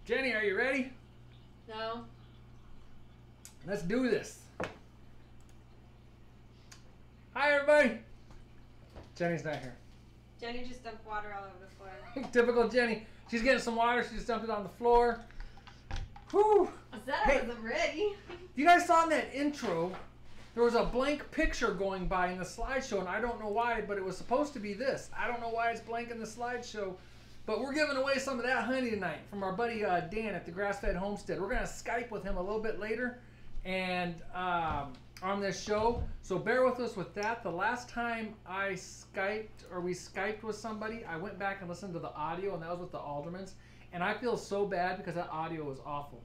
Jenny, are you ready? No. Let's do this. Hi, everybody. Jenny's not here. Jenny just dumped water all over the floor. Typical Jenny. She's getting some water. She just dumped it on the floor. Whew. I said I wasn't ready. You guys saw in that intro, there was a blank picture going by in the slideshow, and I don't know why, but it was supposed to be this. I don't know why it's blank in the slideshow, but we're giving away some of that honey tonight from our buddy Dan at the Grass-fed Homestead. We're going to Skype with him a little bit later and on this show, so bear with us with that. The last time we Skyped with somebody, I went back and listened to the audio, and that was with the Aldermans, and I feel so bad because that audio was awful.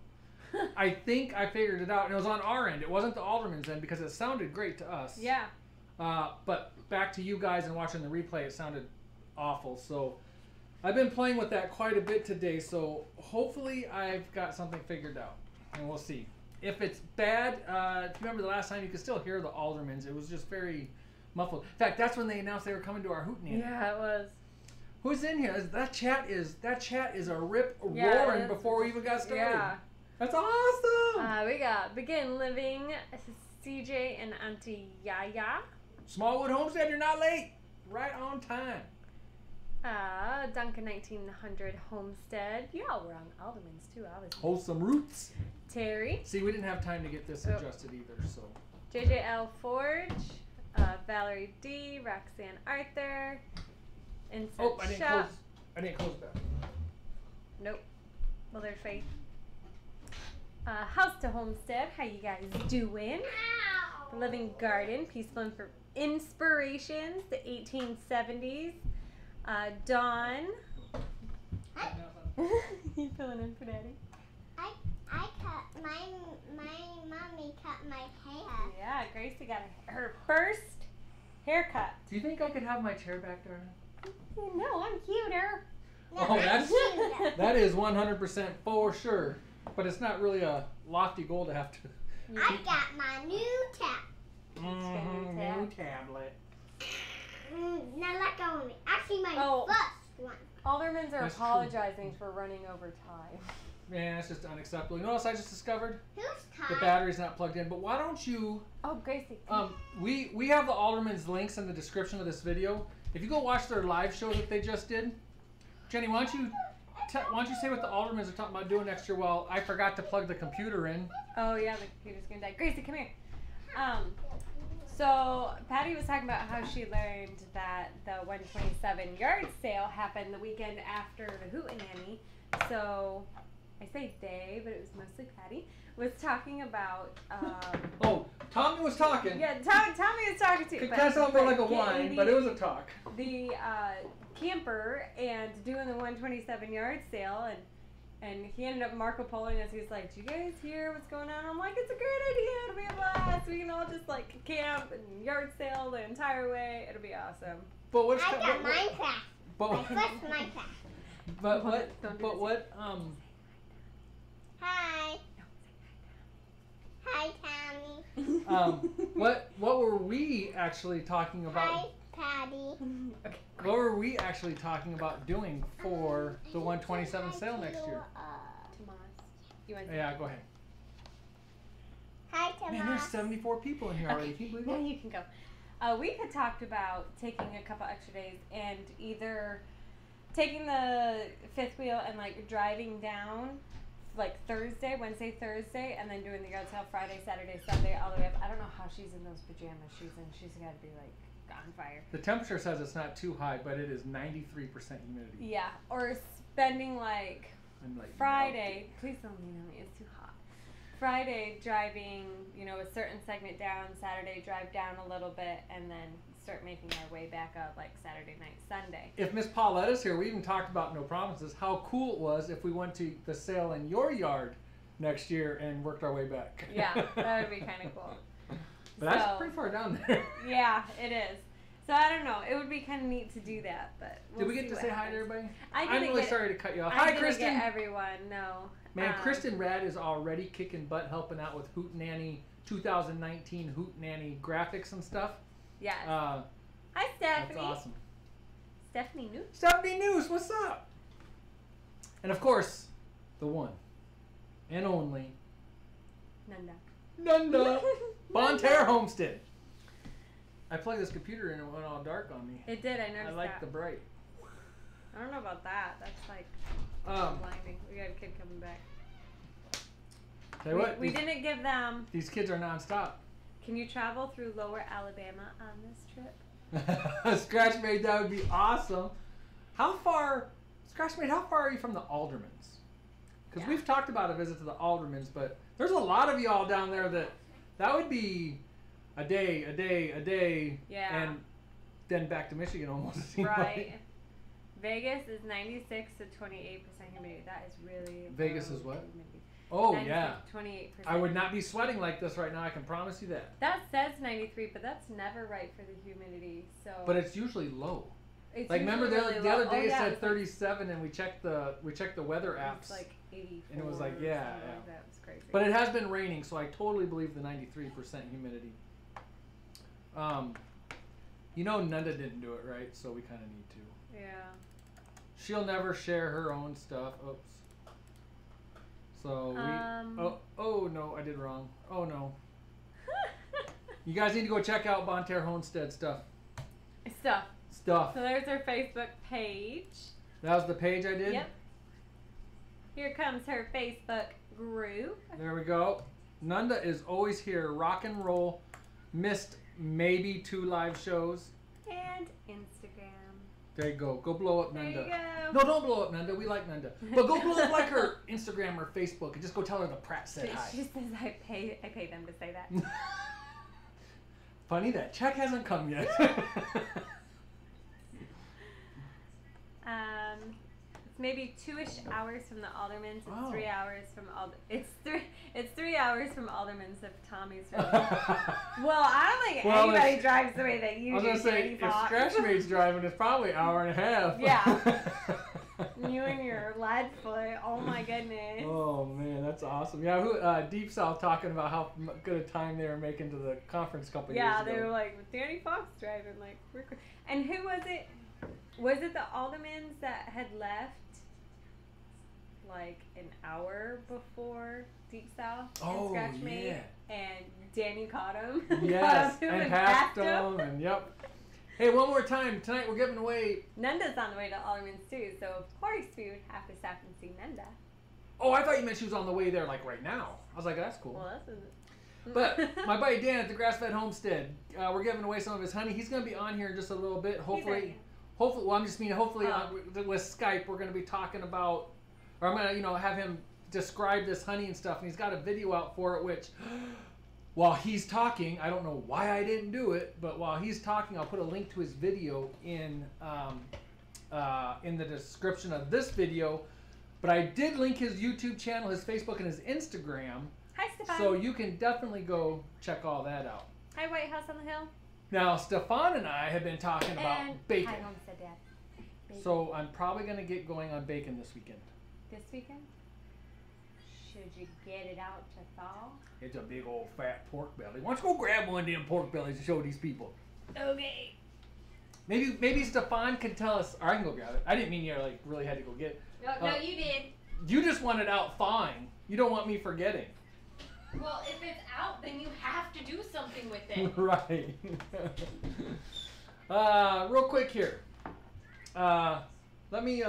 I think I figured it out, and it was on our end. It wasn't the Alderman's end because it sounded great to us. Yeah. But back to you guys and watching the replay, it sounded awful. So I've been playing with that quite a bit today, so hopefully I've got something figured out, and we'll see. If it's bad, if you remember the last time, you could still hear the Aldermans. It was just very muffled. In fact, that's when they announced they were coming to our Hootenanny. Yeah, it was. Who's in here? That chat is a rip roaring before we even got started. Yeah. That's awesome! We got Begin Living, CJ and Auntie Yaya. Smallwood Homestead, you're not late. Right on time. Duncan 1900 Homestead. Yeah, we're on Alderman's too, obviously. Wholesome Roots. Terry. See, we didn't have time to get this adjusted either, so. JJL Forge. Valerie D. Roxanne Arthur. Insert I didn't close that. Nope. Well, there's Faith. House to Homestead, how you guys doing? Ow. The Living Garden, Peaceful Inspirations, the 1870s. Dawn. You filling in for Daddy? I cut my mommy cut my hair. Yeah, Gracie got her first haircut. Do you think I could have my chair back there? No, I'm cuter. No, that is 100% for sure. But it's not really a lofty goal to have to. I got my new new tablet. Now let go of me. Actually, my first one. Aldermans are apologizing for running over time. Man, that's just unacceptable. You know what else I just discovered? Who's time? The battery's not plugged in. But why don't you? Oh, Gracie. We have the Alderman's links in the description of this video. If you go watch their live show that they just did, Jenny, why don't you say what the Aldermans are talking about doing next year? Well, I forgot to plug the computer in. Oh yeah, the computer's gonna die. Gracie, come here. So Patty was talking about how she learned that the 127 yard sale happened the weekend after the Hootenanny. So I say they, but it was mostly Patty, was talking about... Tommy was talking. Yeah, Tommy was talking too. It kind of sounded more like a whine, but it was a talk. The camper and doing the 127 yard sale, and he ended up Marco Poloing us. He's like, "Do you guys hear what's going on?" I'm like, "It's a great idea. It'll be a blast. We can all just like camp and yard sale the entire way. It'll be awesome." But what's I got Minecraft. My first Minecraft. But Hi. Hi, Tommy. what were we actually talking about? Hi, Patty. Okay. What were we actually talking about doing for the 127 sale next year? Tomas. Yeah, go ahead. Hi, Tomas. Man, there's 74 people in here already. Can you believe Now that? you can go. We had talked about taking a couple extra days and either taking the fifth wheel and like driving down like Wednesday, Thursday, and then doing the yard sale Friday, Saturday, Sunday, all the way up. I don't know how she's in those pajamas she's in. She's got to be like on fire. The temperature says it's not too high, but it is 93% humidity. Yeah, or spending like Friday. Please don't lean on me. It's too hot. Friday driving, a certain segment down. Saturday drive down a little bit, and then start making our way back up like Saturday night, Sunday. If Miss Pauletta's here, we even talked about no promises. How cool it was if we went to the sale in your yard next year and worked our way back. Yeah, that would be kind of cool. But that's pretty far down there. Yeah, it is. So I don't know. It would be kind of neat to do that, but did we get to say hi to everybody? I'm really sorry to cut you off. Hi, Kristin. Get everyone. No. Man, Kristin RAD is already kicking butt, helping out with Hootenanny 2019 Hootenanny graphics and stuff. Yes. Hi, Stephanie. That's awesome. Stephanie News. Stephanie News, what's up? And of course, the one and only Nunda. Bonne Terre Homestead. I plugged this computer in and it went all dark on me. It did, I noticed that. I like the bright. I don't know about that. That's like blinding. We got a kid coming back. Tell you what, we didn't give them... These kids are nonstop. Can you travel through lower Alabama on this trip? Scratch Made, that would be awesome. How far, Scratch Made, how far are you from the Aldermans? Because we've talked about a visit to the Aldermans, but there's a lot of y'all down there that would be a day, yeah. And then back to Michigan almost. Right. Like. Vegas is 96 to 28% humidity. That is really Vegas is what? Humidity. Oh, 96, yeah. 28%. I would not be sweating like this right now, I can promise you that. That says 93, but that's never right for the humidity. So. But it's usually low. It's like remember the other day it said 37 like, and we checked the weather apps. It's like 84. And it was like, yeah. Like that was crazy. But it has been raining, so I totally believe the 93% humidity. You know Nunda didn't do it right, so we kind of need to. Yeah. She'll never share her own stuff. Oops. So oh no, I did wrong. Oh no. You guys need to go check out Bonne Terre Homestead stuff. Stuff. So there's her Facebook page. That was the page I did? Yep. Here comes her Facebook group. There we go. Nunda is always here. Rock and roll. Missed maybe 2 live shows. And Instagram. There you go. Go blow up Nunda. There you go. No, don't blow up Nunda. We like Nunda. But go blow up like her Instagram or Facebook and just go tell her the Pratt said hi. She says I pay them to say that. Funny that check hasn't come yet. It's maybe 2-ish hours from the Aldermans. It's 3 hours from It's 3 hours from Aldermans if Tommy's really Well, I don't think anybody drives the way that you do. I was gonna say if Scratch Mate's driving, it's probably an hour and a half. Yeah. You and your lead foot. Oh my goodness. Oh man, that's awesome. Yeah, Deep South talking about how good a time they were making to the conference a couple years ago. Yeah, they were like with Danny Fox driving, like and who was it? Was it the Aldermans that had left like an hour before Deep South and Scratch Mate? And Danny caught him. Yes, and passed him. And yep. Hey, one more time. Tonight we're giving away... Nunda's on the way to Alderman's too, so of course we would have to stop and see Nunda. Oh, I thought you meant she was on the way there like right now. I was like, that's cool. Well, that's... But my buddy Dan at the Grass-fed Homestead, we're giving away some of his honey. He's going to be on here in just a little bit. Hopefully, well, I'm just meaning hopefully with Skype we're going to be talking about, or I'm going to have him describe this honey and stuff. And he's got a video out for it, which while he's talking, I don't know why I didn't do it, but while he's talking, I'll put a link to his video in the description of this video. But I did link his YouTube channel, his Facebook, and his Instagram. Hi, Stefan. So you can definitely go check all that out. Hi, White House on the Hill. Now, Stefan and I have been talking about bacon. Hi, Homestead Dad. Bacon. So I'm probably going to get going on bacon this weekend. This weekend? Should you get it out to thaw? It's a big old fat pork belly. Why don't you go grab one of them pork bellies and show these people? Okay. Maybe Stefan can tell us, or I can go grab it. I didn't mean you like really had to go get it. No, you did. You just want it out thawing. You don't want me forgetting. Well, if it's out, then you have to do something with it. Right. Real quick here. Let me,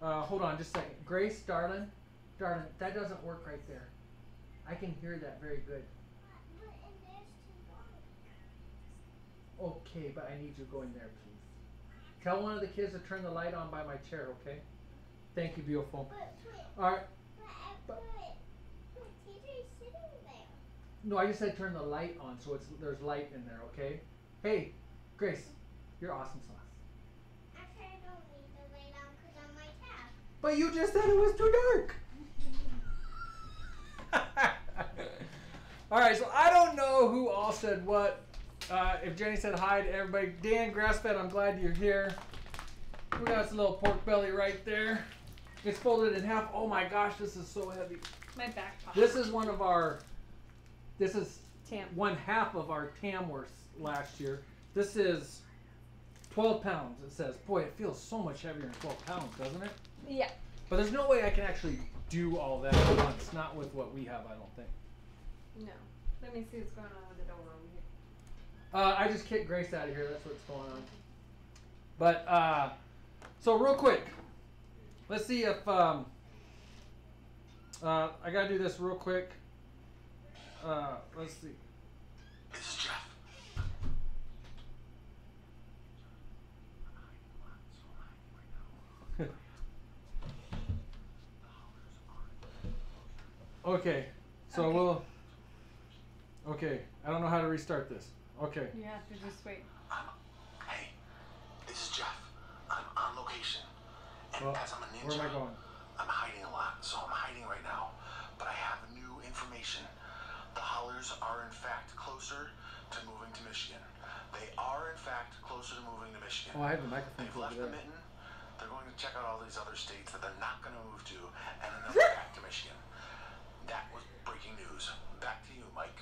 hold on just a second. Grace, darling, that doesn't work right there. I can hear that very good. Okay, but I need you to go in there, please. Tell one of the kids to turn the light on by my chair, okay? Thank you, beautiful. All right. No, I just said turn the light on, so there's light in there, okay? Hey, Grace, you're awesome sauce. Actually, I don't need the light on because on my tab. But you just said it was too dark. All right, so I don't know who all said what. If Jenny said hi to everybody. Dan, Grass-fed, I'm glad you're here. We got this little pork belly right there. It's folded in half. Oh my gosh, this is so heavy. My back pocket. This is one half of our Tamworth last year. This is 12 pounds, it says. Boy, it feels so much heavier than 12 pounds, doesn't it? Yeah. But there's no way I can actually do all that at once. Not with what we have, I don't think. No. Let me see what's going on with the door over here. I just kicked Grace out of here. That's what's going on. But, so real quick. Let's see if, I gotta do this real quick. Let's see. This is Jeff. Okay, so we'll. Okay, I don't know how to restart this. Okay. You have to just wait. Hey, this is Jeff. I'm on location. And Well, as I'm a ninja, where am I going? I'm hiding a lot, so I'm hiding right now. But I have new information. The hollers are in fact closer to moving to Michigan. They are in fact closer to moving to Michigan. Oh, I have the microphone They've over left the there. mitten. They're going to check out all these other states that they're not going to move to, and then they'll go back to Michigan. That was breaking news. Back to you, Mike.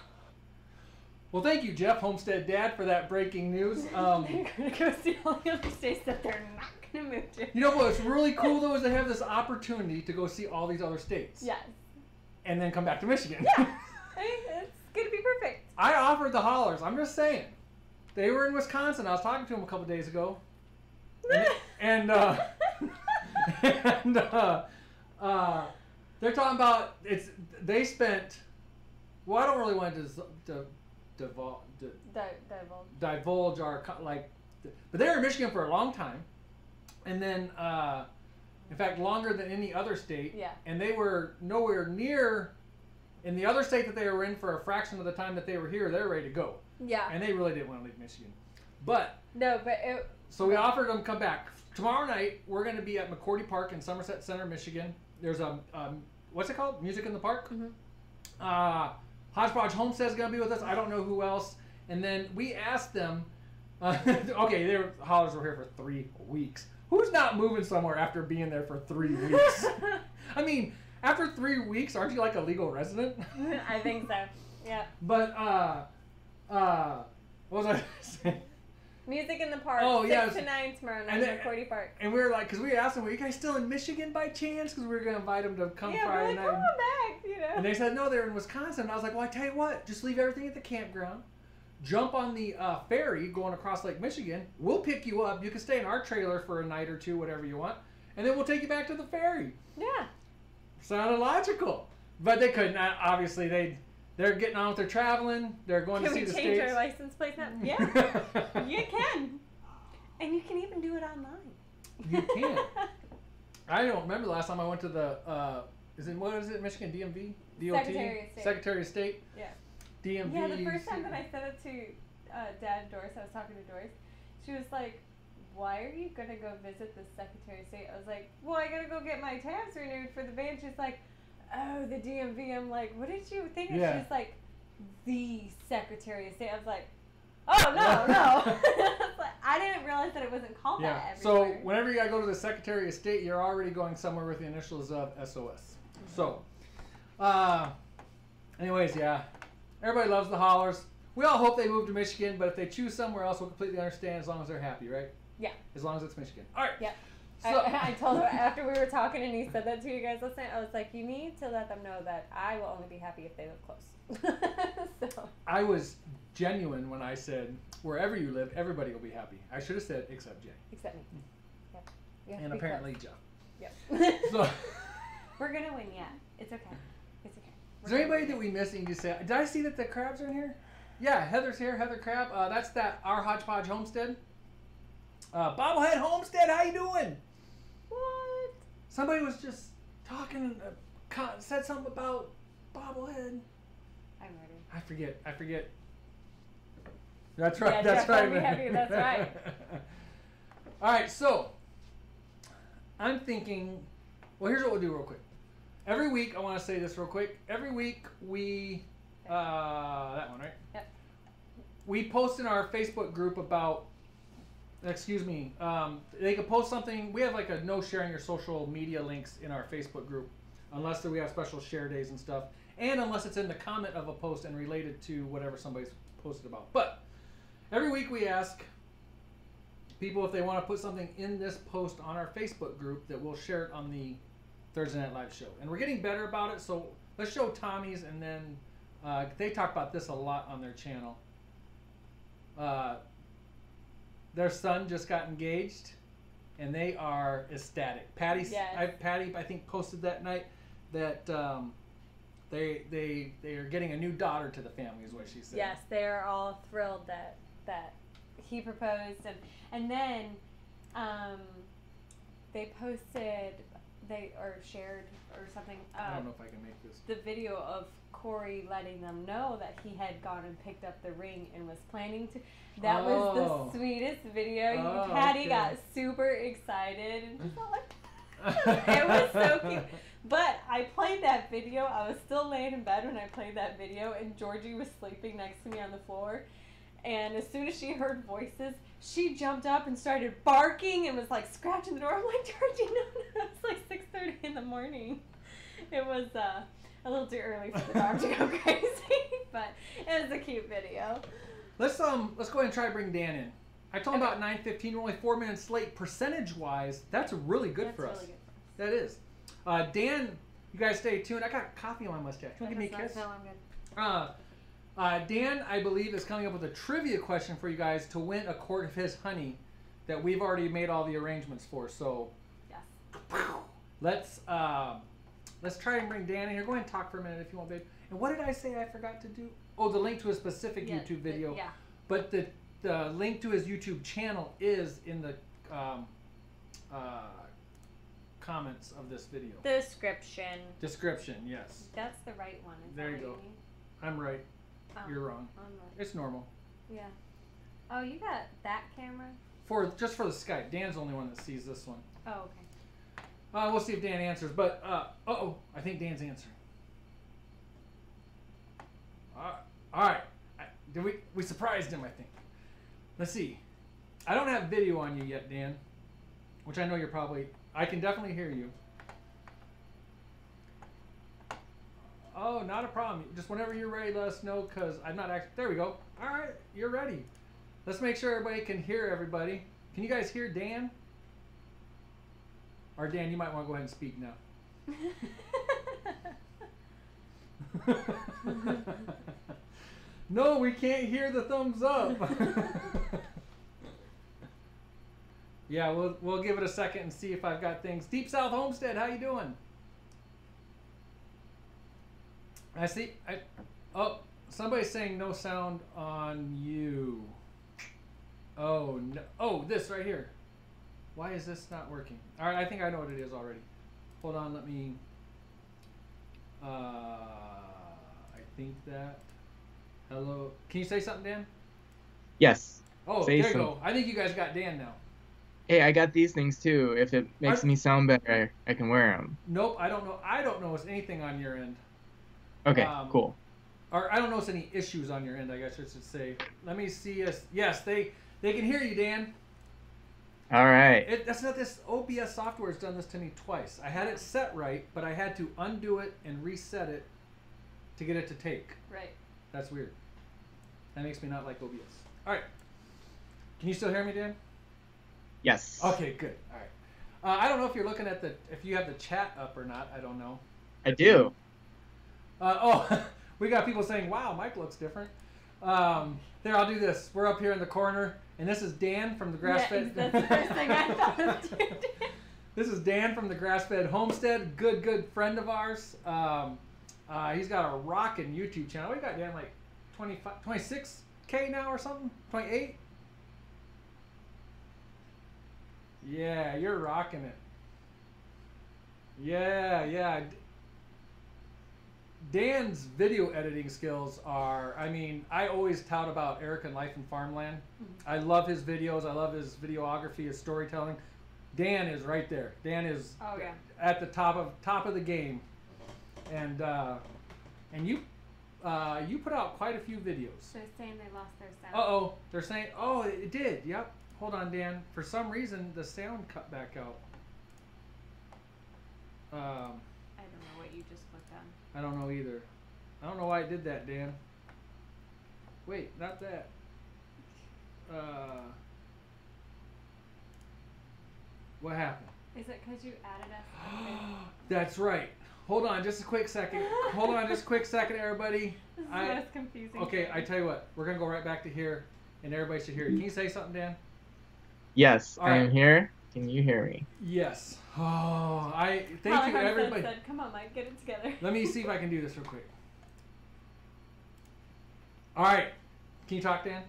Well, thank you, Jeff, Homestead Dad, for that breaking news. They're going to go see all the other states that they're not going to move to. You know what's really cool, though, is they have this opportunity to go see all these other states. Yes. And then come back to Michigan. Yeah. It's going to be perfect. I offered the hollers. I'm just saying. They were in Wisconsin. I was talking to them a couple days ago. And they're talking about they spent. Well, I don't really want to divulge our but they were in Michigan for a long time, and then in fact longer than any other state. Yeah. And they were nowhere near in the other state that they were in for a fraction of the time that they were here. They're ready to go. Yeah. And they really didn't want to leave Michigan, but no, but so we offered them to come back. Tomorrow night, we're going to be at McCordy Park in Somerset Center, Michigan. There's a, what's it called? Music in the Park? Mm-hmm. Hodgepodge Homestead is going to be with us. I don't know who else. And then we asked them, okay, hollers were here for 3 weeks. Who's not moving somewhere after being there for 3 weeks? I mean, after 3 weeks, aren't you like a legal resident? I think so, yeah. But, what was I saying? Music in the Park, oh, 6 to 9 tomorrow night at McCordy Park. And we were like, because we asked them, were you guys still in Michigan by chance? Because we were going to invite them to come yeah, Friday we're like, night. come on back, you know. And they said, no, they're in Wisconsin. And I was like, well, I tell you what, just leave everything at the campground. Jump on the ferry going across Lake Michigan. We'll pick you up. You can stay in our trailer for a night or two, whatever you want. And then we'll take you back to the ferry. Yeah. Sounded logical. But they couldn't. Obviously, they're getting on with their traveling. They're going to see the states. Can we change our license plate now? Yeah, you can. And you can even do it online. You can. I don't remember the last time I went to the, what is it, Michigan DMV? DOT? Secretary of State. Secretary of State? Yeah. DMV. Yeah, the first time that I said it to Dad and Doris, I was talking to Doris, she was like, why are you going to go visit the Secretary of State? I was like, well, I got to go get my tabs renewed for the van. She's like, oh, the DMV. I'm like, what did you think? And she's like, the Secretary of State. I was like, oh, no. I didn't realize that it wasn't called that everywhere. So whenever you got to go to the Secretary of State, you're already going somewhere with the initials of SOS. Mm-hmm. So, anyways, yeah. Everybody loves the hollers. We all hope they move to Michigan, but if they choose somewhere else, we'll completely understand as long as they're happy, right? Yeah. As long as it's Michigan. All right. Yeah. So, I told her after we were talking and he said that to you guys last night, I was like, you need to let them know that I will only be happy if they live close. So. I was genuine when I said, wherever you live, everybody will be happy. I should have said, except Jay. Except me. Yeah. And apparently Jeff. Yep. So, we're going to win, yeah. It's okay. It's okay. Is there anybody that we missed and you just say, did I see that the crabs are in here? Yeah, Heather's here, Heather Crab. That's our Hodgepodge Homestead. Bobblehead Homestead, how you doing? What? Somebody was just talking, said something about bobblehead. I'm ready. I forget. That's right. Yeah, that's Jeff, right. I'll be happy, that's right. All right, so I'm thinking. Well, here's what we'll do real quick. Every week, I want to say this real quick. Every week we that one, right? Yep. We post in our Facebook group about. Excuse me. They can post something. We have like a no sharing your social media links in our Facebook group, unless we have special share days and stuff, and unless it's in the comment of a post and related to whatever somebody's posted about. But every week we ask people if they want to put something in this post on our Facebook group that we'll share it on the Thursday Night Live show. And we're getting better about it, so let's show Tommy's, and then they talk about this a lot on their channel. Their son just got engaged, and they are ecstatic. Patty, I think, posted that night that they are getting a new daughter to the family, is what she said. Yes, they are all thrilled that he proposed, and then they posted shared or something. I don't know if I can make this. The video of Corey letting them know that he had gone and picked up the ring and was planning to. That was the sweetest video. Patty got super excited and just felt like it was so cute. But I played that video. I was still laying in bed when I played that video, and Georgie was sleeping next to me on the floor. And as soon as she heard voices, she jumped up and started barking and was like scratching the door. I'm like, Georgie, no. It's like 6:30 in the morning. It was a little too early for the dog to go crazy, but it was a cute video. Let's go ahead and try to bring Dan in. I told him about 9:15. We're only 4 minutes late. Percentage-wise, that's really good for us. That's really good for us. That is. Dan, you guys stay tuned. I got coffee on my mustache. You want to give me a kiss? No, I'm good. Dan, I believe, is coming up with a trivia question for you guys to win a quart of his honey that we've already made all the arrangements for. So, yes. Let's try and bring Dan in here. Go ahead and talk for a minute if you want, babe. And what did I say I forgot to do? Oh, the link to a specific YouTube video. Yeah. But the link to his YouTube channel is in the comments of this video. Description. Description, yes. That's the right one. There you go. I'm right. You're wrong. I'm right. It's normal. Yeah. Oh, you got that camera? Just for the Skype. Dan's the only one that sees this one. Oh, okay. We'll see if Dan answers. But I think Dan's answering. All right. We surprised him, I think. Let's see. I don't have video on you yet, Dan, which I know you're probably. I can definitely hear you. Oh, not a problem. Just whenever you're ready, let us know, because I'm not actually. There we go. All right, you're ready. Let's make sure everybody can hear everybody. Can you guys hear Dan? Or Dan, you might want to go ahead and speak now. No, we can't hear the thumbs up. Yeah, we'll give it a second and see if I've got things. Deep South Homestead, how you doing? I see. Oh, somebody's saying no sound on you. Oh no. Oh, this right here. Why is this not working? All right, I think I know what it is already. Hold on, let me. I think that. Hello. Can you say something, Dan? Yes. Oh, there you go. I think you guys got Dan now. Hey, I got these things too. If it makes me sound better, I can wear them. Nope, I don't know. I don't notice anything on your end. Okay, cool. Or I don't notice any issues on your end, I guess I should say. Let me see. Yes, they can hear you, Dan. All right. That's not this. OBS software has done this to me twice. I had it set right, but I had to undo it and reset it to get it to take. Right. That's weird. That makes me not like OBS. All right. Can you still hear me, Dan? Yes. Okay, good. All right. I don't know if you're looking at if you have the chat up or not. I don't know. I do. We got people saying, "Wow, Mike looks different." There, I'll do this. We're up here in the corner, and this is Dan from the Grass-fed. Yeah, that's the first thing I thought of too. This is Dan from the Grass-fed Homestead. Good friend of ours. He's got a rockin' YouTube channel. We got Dan like 26K now or something. 28. Yeah, you're rocking it. Yeah. Dan's video editing skills are, I mean, I always tout about Eric and Life in Farmland. Mm-hmm. I love his videos. I love his videography, his storytelling. Dan is right there. Dan is at the top of the game. And you put out quite a few videos. They're saying they lost their sound. Uh-oh. They're saying, oh, it did. Yep. Hold on, Dan. For some reason, the sound cut back out. I don't know what you just clicked on. I don't know either. I don't know why I did that, Dan. Wait, not that. What happened? Is it because you added us? That's right. Hold on just a quick second. Everybody. This is the most confusing. Okay, thing. I tell you what. We're going to go right back to here, and everybody should hear you. Can you say something, Dan? Yes, All I am right. here. Can you hear me? Yes. Oh, thank you, everybody. Said, come on, Mike, get it together. Let me see if I can do this real quick. All right. Can you talk, Dan?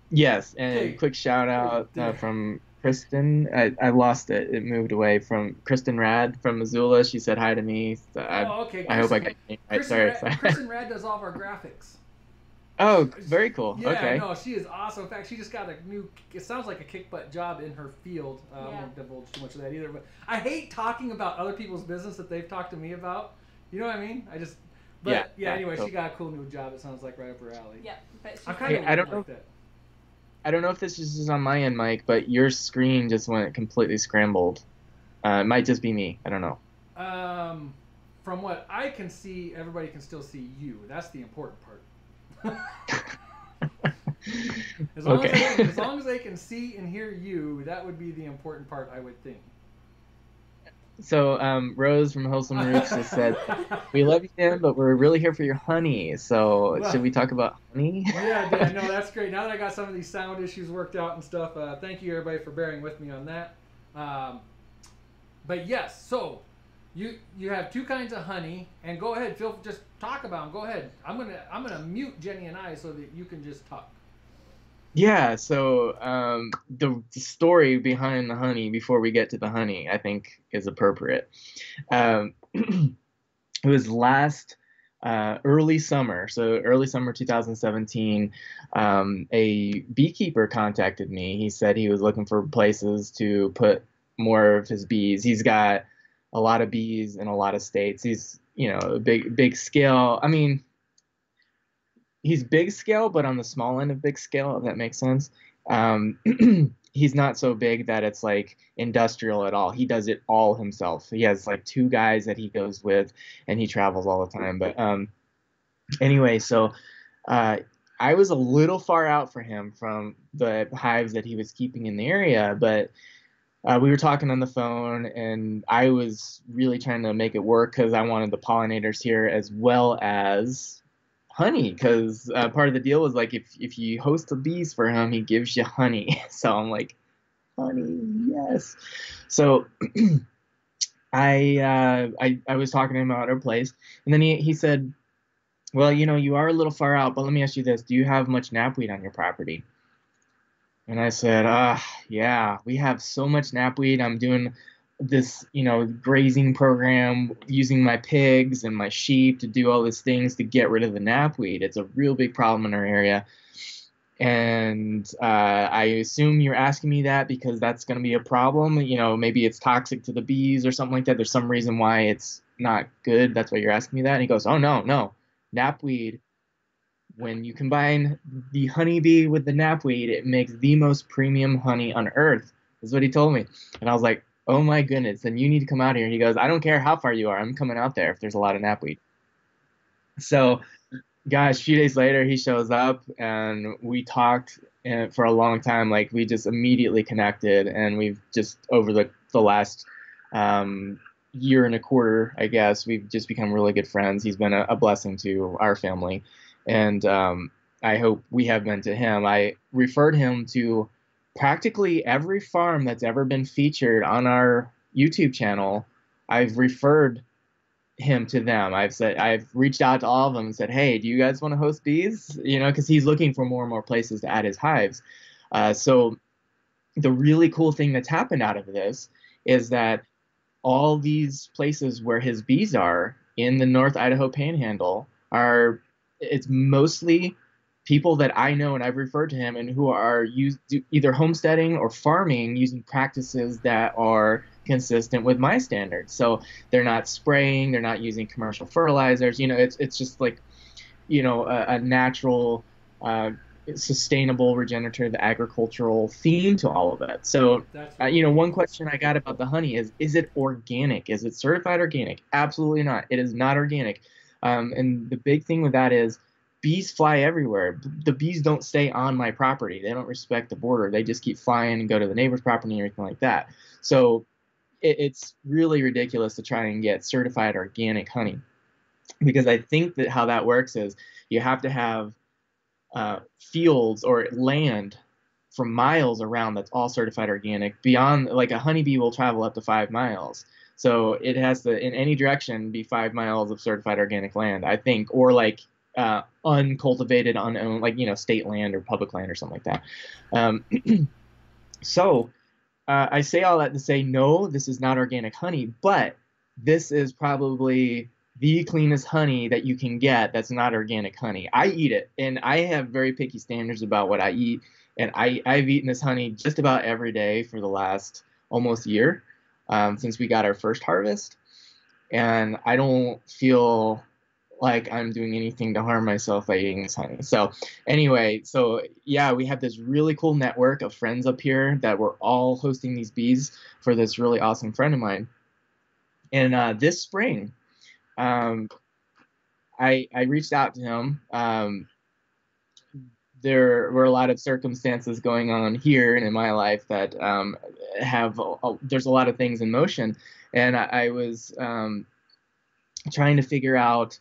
Yes, and Okay. quick shout out from Kristin. I lost it. It moved away from Kristin RAD from Missoula. She said hi to me. So okay. I hope I got your name right. Sorry. Kristin RAD does all of our graphics. Oh, very cool. Yeah, okay. no, she is awesome. In fact, she just got a new, it sounds like a kick butt job in her field. I won't divulge too much of that either. But I hate talking about other people's business that they've talked to me about. You know what I mean? Anyway, she got a cool new job. It sounds like right up her alley. Yeah, but she I don't know. I don't know if this is just on my end, Mike, but your screen just went completely scrambled. It might just be me. I don't know. From what I can see, everybody can still see you. That's the important part. as long as they can see and hear you, that would be the important part, I would think. So Rose from Wholesome Roots just said, "We love you, Dan, but we're really here for your honey. So should we talk about honey?" Yeah, Dan, no, that's great. Now that I got some of these sound issues worked out and stuff, thank you everybody for bearing with me on that. But yes, so you have two kinds of honey, and go ahead, Phil, just talk about them. Go ahead. I'm gonna mute Jenny and I so that you can just talk. Yeah, so the story behind the honey, before we get to the honey, I think is appropriate. It was last early summer 2017, a beekeeper contacted me. He said he was looking for places to put more of his bees. He's got a lot of bees in a lot of states. He's, a big scale. I mean, he's big scale, but on the small end of big scale, if that makes sense. He's not so big that it's like industrial at all. He does it all himself. He has like 2 guys that he goes with, and he travels all the time. But anyway, so I was a little far out for him from the hives that he was keeping in the area, but we were talking on the phone, and I was really trying to make it work because I wanted the pollinators here as well as honey, because part of the deal was like if you host the bees for him, he gives you honey. So I'm like, honey, yes. So I was talking to him about our place, and then he said, well, you are a little far out, but let me ask you this: do you have much knapweed on your property? And I said, yeah, we have so much knapweed. I'm doing this, grazing program using my pigs and my sheep to do all these things to get rid of the knapweed. It's a real big problem in our area. And I assume you're asking me that because that's going to be a problem. Maybe it's toxic to the bees or something like that. There's some reason why it's not good. That's why you're asking me that. And he goes, oh, no. Knapweed, when you combine the honeybee with the knapweed, it makes the most premium honey on earth. Is what he told me. And I was like, oh my goodness, then you need to come out here. And he goes, I don't care how far you are. I'm coming out there if there's a lot of knapweed. So, gosh, a few days later, he shows up, and we talked for a long time. Like, we just immediately connected, and we've just, over the last year and a quarter, I guess, we've just become really good friends. He's been a blessing to our family. And I hope we have been to him. I referred him to practically every farm that's ever been featured on our YouTube channel. I've referred him to them. I've reached out to all of them and said, hey, do you guys want to host bees? Because he's looking for more and more places to add his hives. So the really cool thing that's happened out of this is that all these places where his bees are in the North Idaho Panhandle it's mostly people that I know and I've referred to him and who are either homesteading or farming using practices that are consistent with my standards. So they're not spraying, they're not using commercial fertilizers. It's just like, a natural, sustainable, regenerative, agricultural theme to all of it. So, one question I got about the honey is it organic? Is it certified organic? Absolutely not. It is not organic. And the big thing with that is bees fly everywhere. The bees don't stay on my property. They don't respect the border. They just keep flying and go to the neighbor's property and everything like that. So it's really ridiculous to try and get certified organic honey, because I think that how that works is you have to have fields or land for miles around that's all certified organic. Beyond, like, a honeybee will travel up to 5 miles. So it has to, in any direction, be 5 miles of certified organic land, I think, or like uncultivated, unowned, like, state land or public land or something like that. So I say all that to say, no, this is not organic honey, but this is probably the cleanest honey that you can get that's not organic honey. I eat it, and I have very picky standards about what I eat, and I've eaten this honey just about every day for the last almost year, since we got our first harvest, and I don't feel like I'm doing anything to harm myself by eating this honey. So anyway, so yeah, we have this really cool network of friends up here that we're all hosting these bees for this really awesome friend of mine. And this spring, I reached out to him. There were a lot of circumstances going on here and in my life that there's a lot of things in motion, and I was trying to figure out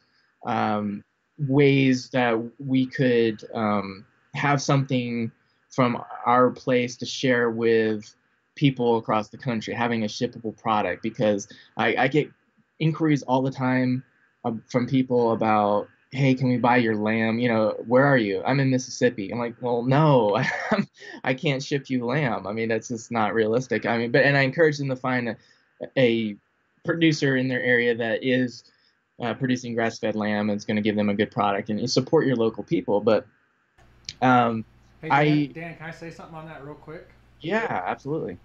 ways that we could have something from our place to share with people across the country, having a shippable product, because I get inquiries all the time from people about, hey, can we buy your lamb? Where are you? I'm in Mississippi. I'm like, well, no, I can't ship you lamb. I mean, that's just not realistic. I mean, and I encourage them to find a producer in their area that is producing grass-fed lamb, and it's going to give them a good product, and you support your local people. But hey, Dan, can I say something on that real quick? Yeah, absolutely.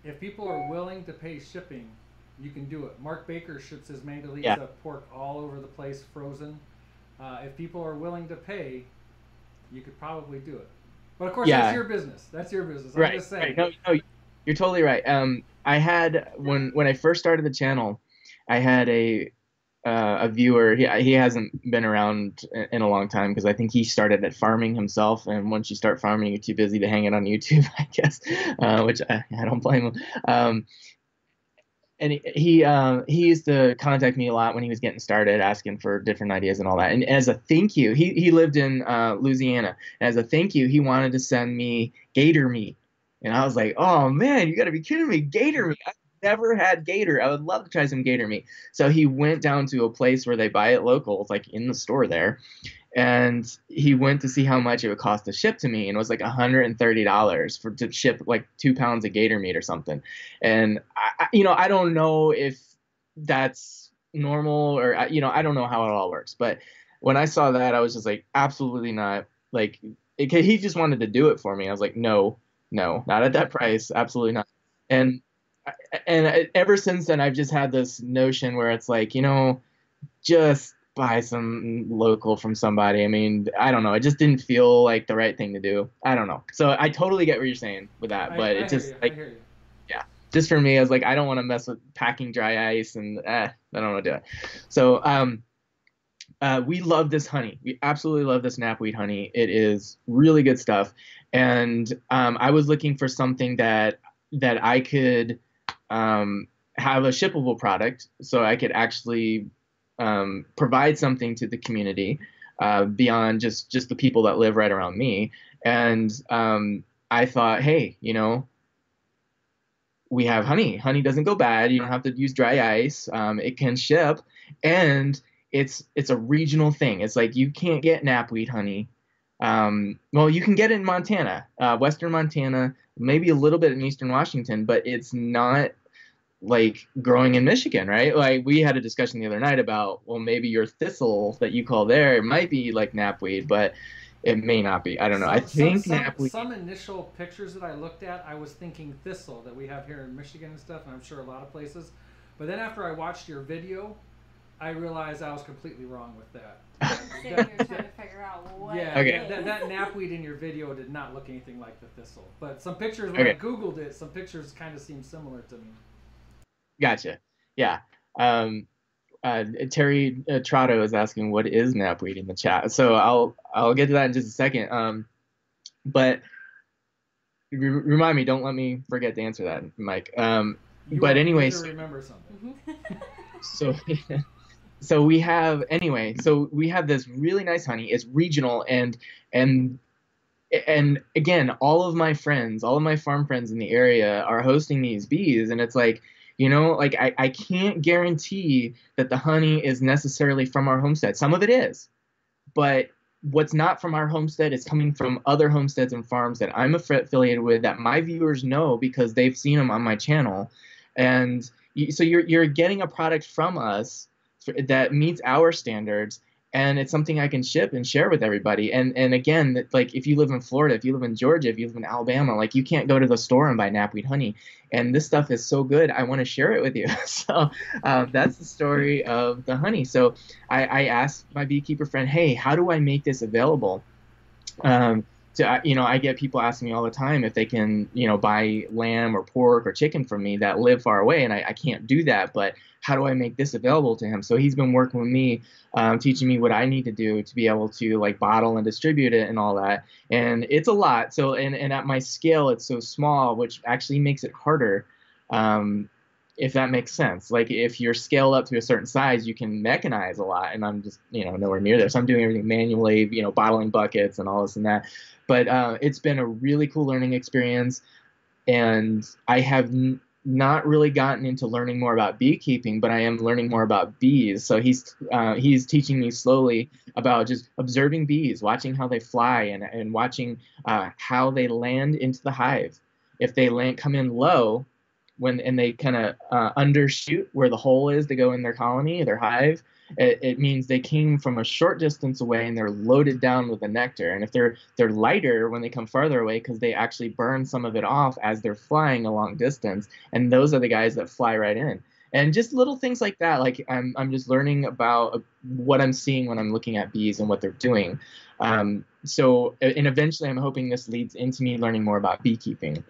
If people are willing to pay shipping, you can do it. Mark Baker ships his Mangalitsa pork all over the place, frozen. If people are willing to pay, you could probably do it. But of course, that's your business. That's your business. I'm just saying. Right. No, you're totally right. I had, when I first started the channel, I had a viewer. He hasn't been around in a long time, because I think he started at farming himself, and once you start farming, you're too busy to hang it on YouTube, I guess, which I don't blame him. And he used to contact me a lot when he was getting started, asking for different ideas and all that. And as a thank you, he lived in Louisiana. And as a thank you, he wanted to send me gator meat. And I was like, oh man, you got to be kidding me, gator meat. I've never had gator. I would love to try some gator meat. So he went down to a place where they buy it local. It's like in the store there. And he went to see how much it would cost to ship to me, and it was like $130 to ship like 2 pounds of gator meat or something. And I don't know if that's normal, or I don't know how it all works. But when I saw that, I was just like, absolutely not. Like, he just wanted to do it for me. I was like, no, not at that price, absolutely not. And ever since then, I've just had this notion where it's like, just buy some local from somebody. I mean, I don't know. It just didn't feel like the right thing to do. I don't know. So I totally get what you're saying with that, but it just like, yeah, just for me, I was like, I don't want to mess with packing dry ice, and I don't want to do it. So we love this honey. We absolutely love this knapweed honey. It is really good stuff. And I was looking for something that I could have a shippable product, so I could actually provide something to the community beyond just the people that live right around me. And I thought, hey, we have honey. Honey doesn't go bad. You don't have to use dry ice. It can ship, and it's a regional thing. It's like you can't get knapweed honey. Well, you can get it in Montana, western Montana, maybe a little bit in eastern Washington, but it's not like growing in Michigan, right? Like, we had a discussion the other night about, well, maybe your thistle that you call there, it might be like knapweed, but it may not be. I don't know. I think knapweed. Some initial pictures that I looked at, I was thinking thistle that we have here in Michigan and stuff, and I'm sure a lot of places. But then after I watched your video, I realized I was completely wrong with that. So you're trying to figure out what. Yeah, okay. that knapweed in your video did not look anything like the thistle. But some pictures, when I Googled it, some pictures kind of seem similar to me. Gotcha. Yeah. Terry Trotto is asking what is knapweed in the chat. So I'll get to that in just a second. But remind me. Don't let me forget to answer that, Mike. You anyways, remember something. so so we have this really nice honey. It's regional, and again, all of my farm friends in the area are hosting these bees, and it's like, like I can't guarantee that the honey is necessarily from our homestead. Some of it is, but what's not from our homestead is coming from other homesteads and farms that I'm affiliated with, that my viewers know because they've seen them on my channel. And so you're getting a product from us that meets our standards, and it's something I can ship and share with everybody. And again, like, if you live in Florida, if you live in Georgia, if you live in Alabama, like, you can't go to the store and buy knapweed honey. And this stuff is so good, I want to share it with you. So that's the story of the honey. So I asked my beekeeper friend, hey, how do I make this available? I get people asking me all the time if they can, buy lamb or pork or chicken from me that live far away, and I can't do that, but how do I make this available to him? So he's been working with me, teaching me what I need to do to be able to, like, bottle and distribute it and all that. And it's a lot. So, and at my scale, it's so small, which actually makes it harder, if that makes sense. Like, if you're scaled up to a certain size, you can mechanize a lot, and I'm just, nowhere near there. So I'm doing everything manually, bottling buckets and all this and that. But it's been a really cool learning experience, and I have not really gotten into learning more about beekeeping, but I am learning more about bees. So he's teaching me slowly about just observing bees, watching how they fly, and watching how they land into the hive. If they come in low, and they kind of undershoot where the hole is to go in their colony, their hive, it means they came from a short distance away and they're loaded down with the nectar. And if they're lighter when they come farther away, because they actually burn some of it off as they're flying a long distance, and those are the guys that fly right in. And just little things like that. Like, I'm just learning about what I'm seeing when I'm looking at bees and what they're doing. And eventually I'm hoping this leads into me learning more about beekeeping,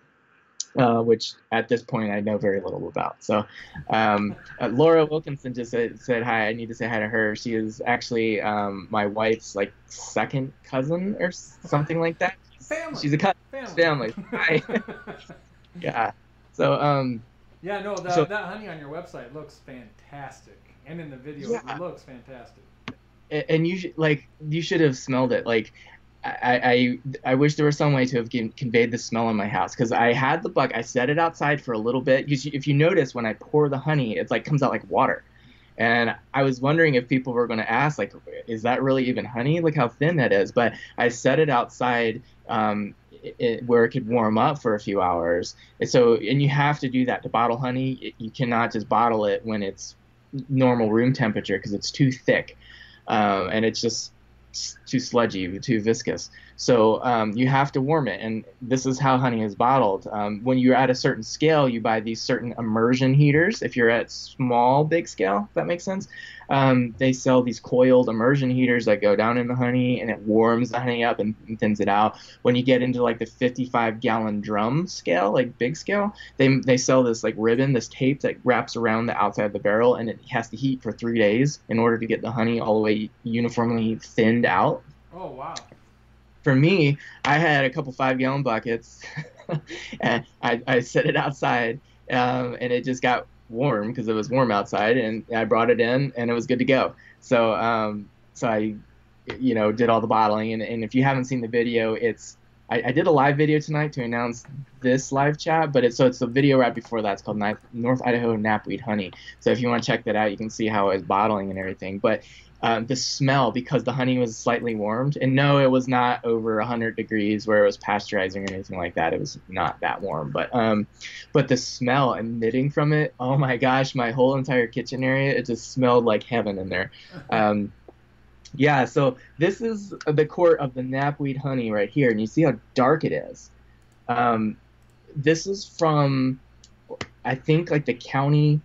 which at this point I know very little about. So Laura Wilkinson just said hi. I need to say hi to her. She is actually my wife's, like, second cousin or something like that. Family. She's a cousin. Family. Hi. Yeah. So yeah, no, that honey on your website looks fantastic, and in the video it looks fantastic. And you should have smelled it. Like, I wish there was some way to have conveyed the smell in my house, because I had the buck. I set it outside for a little bit. If you notice, when I pour the honey, it's like comes out like water. And I was wondering if people were going to ask, like, is that really even honey? Look how thin that is. But I set it outside where it could warm up for a few hours. And you have to do that to bottle honey. You cannot just bottle it when it's normal room temperature, because it's too thick, and it's just too sludgy, too viscous. So you have to warm it, and this is how honey is bottled. When you're at a certain scale, you buy these certain immersion heaters. If you're at small, big scale, if that makes sense, they sell these coiled immersion heaters that go down in the honey, and it warms the honey up and thins it out. When you get into, like, the 55-gallon drum scale, like big scale, they sell this, like, ribbon, this tape that wraps around the outside of the barrel, and it has to heat for 3 days in order to get the honey all the way uniformly thinned out. Oh, wow. For me, I had a couple 5-gallon buckets, and I set it outside, and it just got warm because it was warm outside, and I brought it in, and it was good to go. So I did all the bottling, and if you haven't seen the video, I did a live video tonight to announce this live chat, but it's a video right before that. It's called North Idaho Knapweed Honey. So if you want to check that out, you can see how I was bottling and everything. But the smell, because the honey was slightly warmed, and no, it was not over 100 degrees where it was pasteurizing or anything like that. It was not that warm, but the smell emitting from it, oh my gosh, my whole entire kitchen area, it just smelled like heaven in there. Yeah, so this is the court of the knapweed honey right here, and you see how dark it is. This is from, I think, like, the county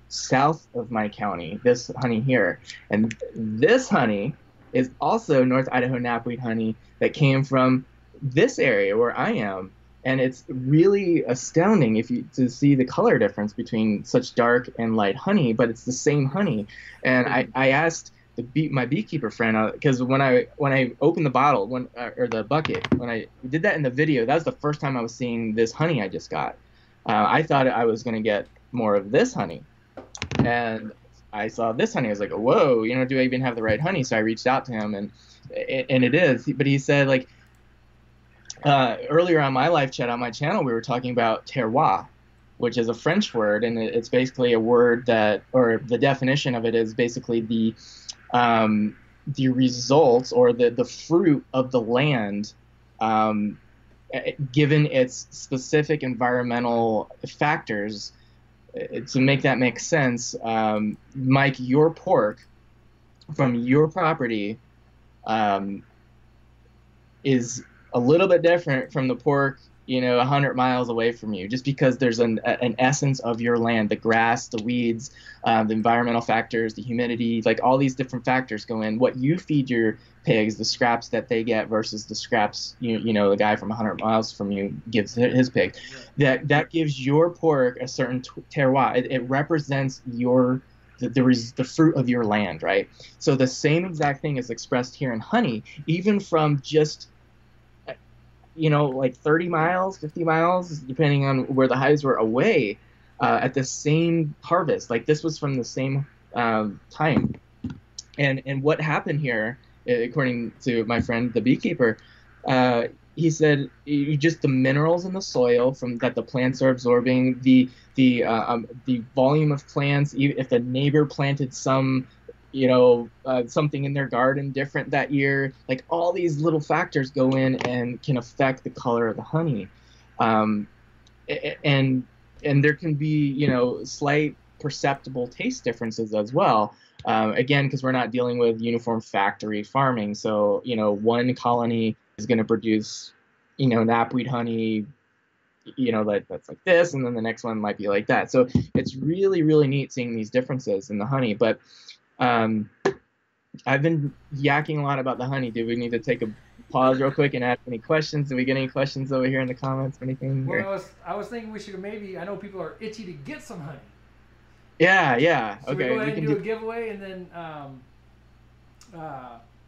south of my county, this honey here. And this honey is also North Idaho knapweed honey that came from this area where I am. And it's really astounding to see the color difference between such dark and light honey, but it's the same honey. And I asked my beekeeper friend, because when I opened the bottle or the bucket, when I did that in the video, that was the first time I was seeing this honey I just got. I thought I was gonna get more of this honey, and I saw this honey. I was like, whoa, do I even have the right honey? So I reached out to him, and it is. But he said, like, earlier on my live chat on my channel, we were talking about terroir, which is a French word, and it's basically a word or the definition of it is basically the results or the fruit of the land, given its specific environmental factors. To make that make sense, Mike, your pork from your property is a little bit different from the pork 100 miles away from you, just because there's an essence of your land, the grass, the weeds, the environmental factors, the humidity, like all these different factors go in. What you feed your pigs, the scraps that they get versus the scraps the guy from 100 miles from you gives his pig, that gives your pork a certain terroir. It represents the fruit of your land, right? So the same exact thing is expressed here in honey, even from just like 30 miles, 50 miles, depending on where the hives were away, at the same harvest. Like this was from the same time. And what happened here, according to my friend, the beekeeper, he said just the minerals in the soil that the plants are absorbing, the volume of plants, if the neighbor planted some something in their garden different that year, like all these little factors go in and can affect the color of the honey. And there can be, slight perceptible taste differences as well. Again, because we're not dealing with uniform factory farming. So, one colony is going to produce, knapweed honey, that's like this, and then the next one might be like that. So it's really, really neat seeing these differences in the honey. But I've been yakking a lot about the honey. Do we need to take a pause real quick and ask any questions? Did we get any questions over here in the comments or anything? Well, I was thinking we should maybe, I know people are itchy to get some honey. Yeah. So Okay. we go ahead and do a giveaway, and then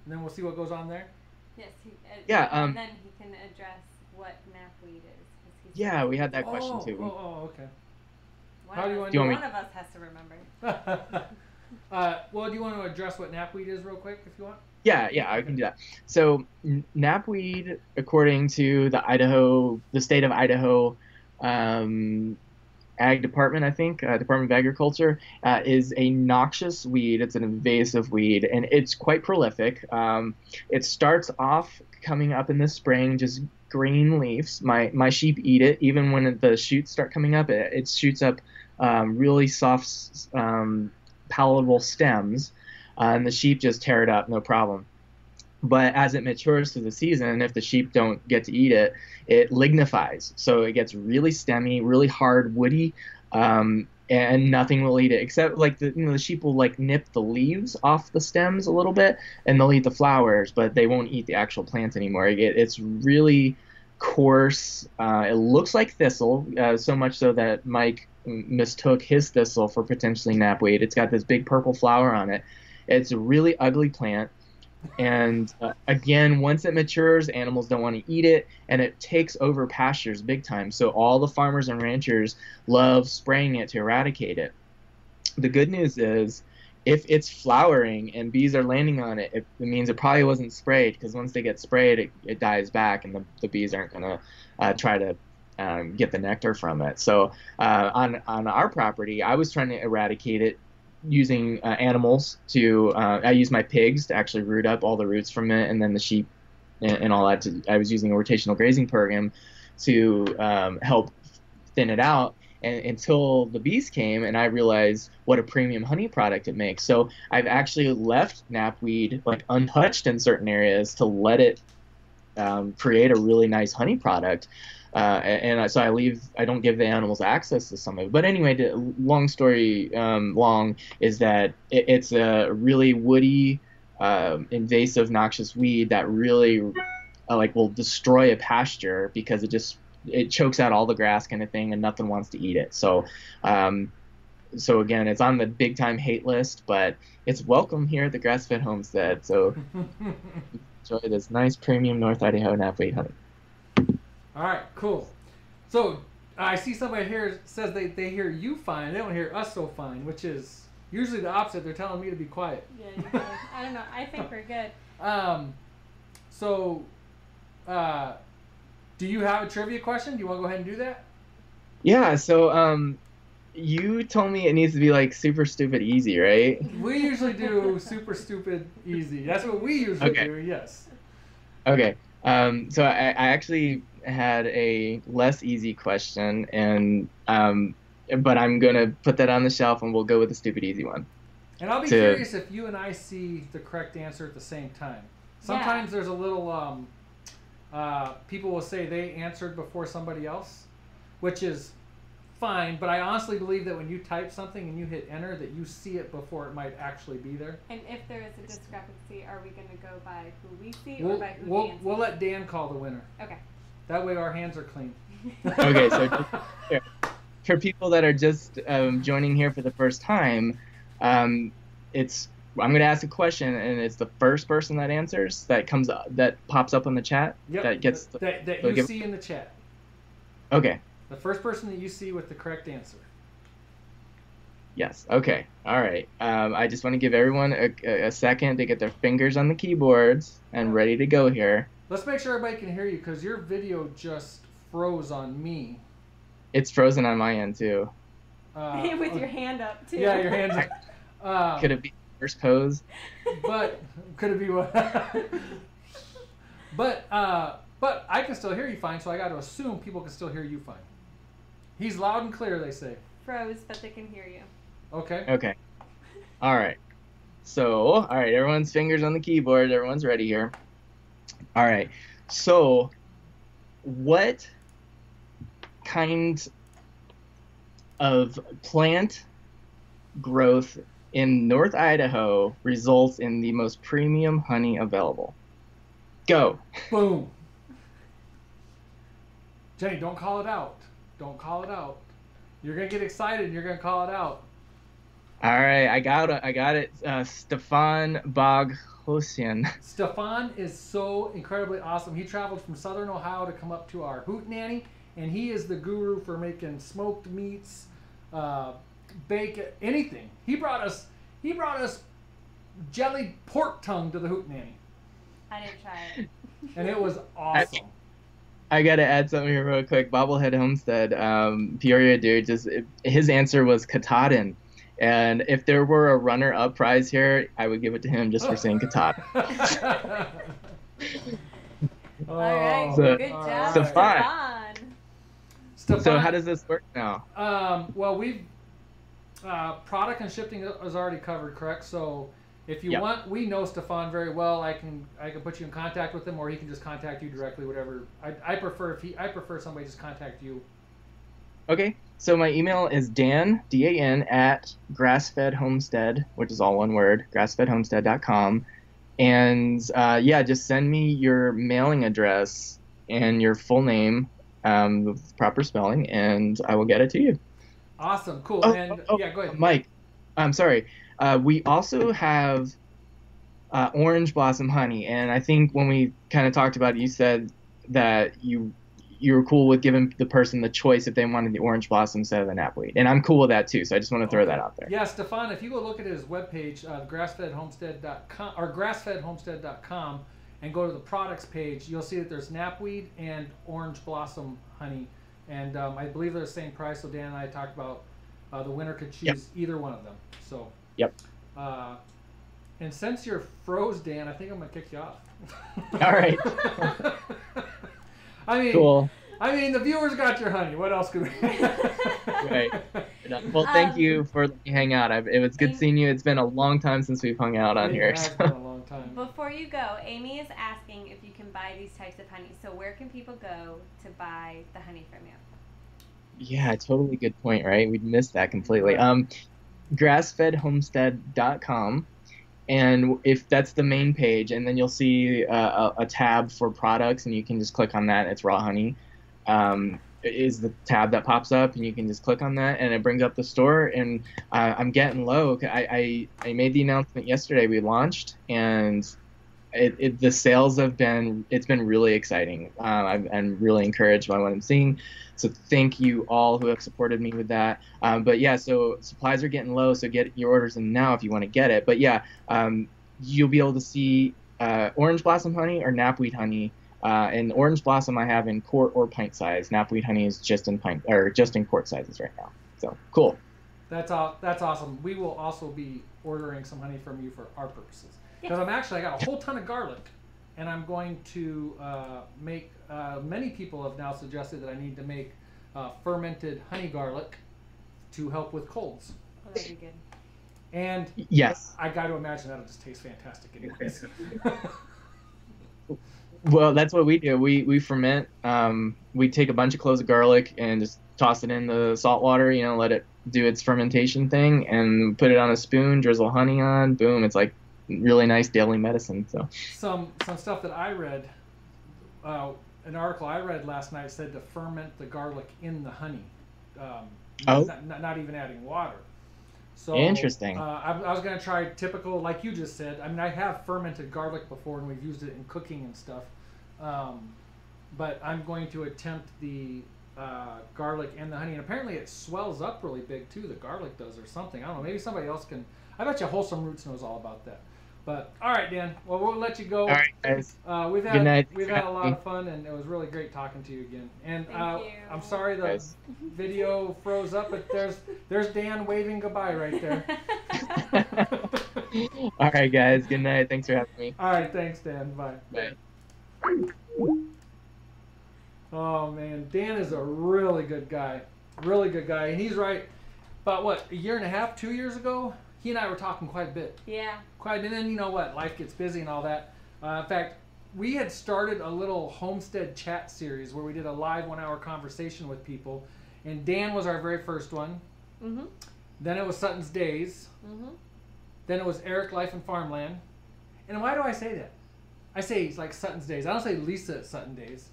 we'll see what goes on there. Yes. And then he can address what knapweed is. Yeah, we had that question too. Okay. How do you want one of us has to remember. Well, do you want to address what knapweed is real quick, if you want? Yeah, I can do that. So knapweed, according to the state of Idaho Ag Department, I think, Department of Agriculture, is a noxious weed. It's an invasive weed, and it's quite prolific. It starts off coming up in the spring, just green leaves. My sheep eat it. Even when the shoots start coming up, it shoots up really soft, palatable stems, and the sheep just tear it up, no problem. But as it matures through the season, if the sheep don't get to eat it, it lignifies. So it gets really stemmy, really hard, woody, and nothing will eat it except like the sheep will like nip the leaves off the stems a little bit, and they'll eat the flowers, but they won't eat the actual plant anymore. It's really coarse. It looks like thistle, so much so that Mike mistook his thistle for potentially knapweed. It's got this big purple flower on it. It's a really ugly plant. And again, once it matures, animals don't want to eat it, and it takes over pastures big time. So all the farmers and ranchers love spraying it to eradicate it. The good news is, if it's flowering and bees are landing on it, it means it probably wasn't sprayed, because once they get sprayed, it dies back, and the bees aren't going to try to get the nectar from it. So on our property, I was trying to eradicate it using animals I use my pigs to actually root up all the roots from it, and then the sheep and all that. I was using a rotational grazing program to help thin it out, and until the bees came, and I realized what a premium honey product it makes. So I've actually left knapweed like untouched in certain areas to let it create a really nice honey product. So I don't give the animals access to some of it. But anyway, long story long is that it's a really woody, invasive, noxious weed that really will destroy a pasture, because it chokes out all the grass kind of thing, and nothing wants to eat it. So so again, it's on the big time hate list, but it's welcome here at the Grass-fed Homestead. So enjoy this nice premium North Idaho knapweed honey. All right, cool. So I see somebody here says they hear you fine. They don't hear us so fine, which is usually the opposite. They're telling me to be quiet. Yeah, you're good. I don't know. I think we're good. So, do you have a trivia question? Do you want to go ahead and do that? Yeah. So, you told me it needs to be like super stupid easy, right? We usually do super stupid easy. That's what we usually do. Yes. Okay. So I actually had a less easy question, and but I'm gonna put that on the shelf, and we'll go with the stupid easy one. And I'll be curious if you and I see the correct answer at the same time. Sometimes there's a little people will say they answered before somebody else, which is fine. But I honestly believe that when you type something and you hit enter, that you see it before it might actually be there. And if there is a discrepancy, are we going to go by who we see or by who Dan sees? We'll let Dan call the winner. Okay. That way our hands are clean. Okay, so for people that are just joining here for the first time, I'm going to ask a question, and it's the first person that answers that pops up on the chat. Yep. That gets that you see in the chat. Okay. The first person that you see with the correct answer. Yes. Okay. All right. I just want to give everyone a second to get their fingers on the keyboards and ready to go here. Let's make sure everybody can hear you, because your video just froze on me. It's frozen on my end too. With your hand up too. Yeah, your hands up. Could it be first pose? But could it be what? But I can still hear you fine, so I got to assume people can still hear you fine. He's loud and clear, they say. Froze, but they can hear you. Okay. Okay. All right. So, all right, everyone's fingers on the keyboard. Everyone's ready here. All right. So, what kind of plant growth in North Idaho results in the most premium honey available? Go. Boom. Jenny, don't call it out. Don't call it out. You're going to get excited and you're going to call it out. All right, I got it. Stefan Boghosian. Stefan is so incredibly awesome. He traveled from southern Ohio to come up to our Hootenanny, and he is the guru for making smoked meats, bacon, anything. He brought us jellied pork tongue to the Hootenanny. I didn't try it. And it was awesome. I gotta add something here real quick. Bobblehead Homestead, Peoria dude, his answer was Katahdin. And if there were a runner-up prize here, I would give it to him just for saying Katahdin. All right, So, good job, Stefan. Stefan. So how does this work now? Well, we've product and shipping is already covered, correct? So if you want, we know Stefan very well. I can put you in contact with him, or he can just contact you directly. Whatever. I prefer somebody just contact you. Okay. So my email is Dan, D-A-N, at Grass-fed Homestead, which is all one word, grassfedhomestead.com. And just send me your mailing address and your full name, with proper spelling, and I will get it to you. Awesome, cool. Go ahead. Mike, I'm sorry. We also have orange blossom honey, and I think when we kind of talked about it, you said that you were cool with giving the person the choice if they wanted the orange blossom instead of the knapweed, and I'm cool with that too. So I just want to throw that out there. Yeah, Stefan, if you go look at his webpage, grassfedhomestead.com or grassfedhomestead.com, and go to the products page, you'll see that there's knapweed and orange blossom honey, and I believe they're the same price. So Dan and I talked about the winner could choose either one of them. So. Yep. And since you're froze, Dan, I think I'm gonna kick you off. All right. Cool. I mean, the viewers got your honey. What else could we? Right. Well, thank you for letting me hang out. It was good seeing you. It's been a long time since we've hung out on here. It's been a long time. Before you go, Amy is asking if you can buy these types of honey. So where can people go to buy the honey from you? Yeah, totally good point, right? We missed that completely. Grassfedhomestead.com, and if that's the main page, and then you'll see a tab for products, and you can just click on that. It's raw honey. is the tab that pops up, and you can just click on that, and it brings up the store. And I'm getting low. I made the announcement yesterday. We launched, and the sales have been, it's been really exciting. I'm really encouraged by what I'm seeing. So thank you all who have supported me with that. But yeah, so supplies are getting low, so get your orders in now if you want to get it. But yeah, you'll be able to see orange blossom honey or knapweed honey. And orange blossom I have in quart or pint size. Knapweed honey is just in pint or just in quart sizes right now. So cool. That's awesome. We will also be ordering some honey from you for our purposes. Because I got a whole ton of garlic, and I'm going to make. Many people have now suggested that I need to make fermented honey garlic to help with colds. Oh, that'd be good. And yes, I got to imagine that'll just taste fantastic anyways. Well, that's what we do. We ferment. We take a bunch of cloves of garlic and just toss it in the salt water. You know, let it do its fermentation thing, and put it on a spoon. Drizzle honey on. Boom! It's like really nice daily medicine. So some stuff that I read. An article I read last night said to ferment the garlic in the honey. Not even adding water. So interesting. I was going to try typical, like you just said. I mean, I have fermented garlic before, and we've used it in cooking and stuff. But I'm going to attempt the garlic and the honey. And apparently it swells up really big, too. The garlic does or something. I don't know. Maybe somebody else can. I bet you Wholesome Roots knows all about that. But, all right, Dan. Well, we'll let you go. All right, guys. We've had a lot of fun, and it was really great talking to you again. And Thank you. I'm sorry the video froze up, but there's Dan waving goodbye right there. All right, guys. Good night. Thanks for having me. All right, thanks, Dan. Bye. Bye. Oh man, Dan is a really good guy. Really good guy, and he's right. About what, a year and a half, 2 years ago, he and I were talking quite a bit. Yeah. And then you know what, life gets busy and all that. In fact, we had started a little homestead chat series where we did a live 1 hour conversation with people, and Dan was our very first one. Mhm. Then it was Sutton's Days. Mhm. Then it was Eric Life and Farmland. And why do I say that? I say it's like Sutton's Days. I don't say Lisa at Sutton Days.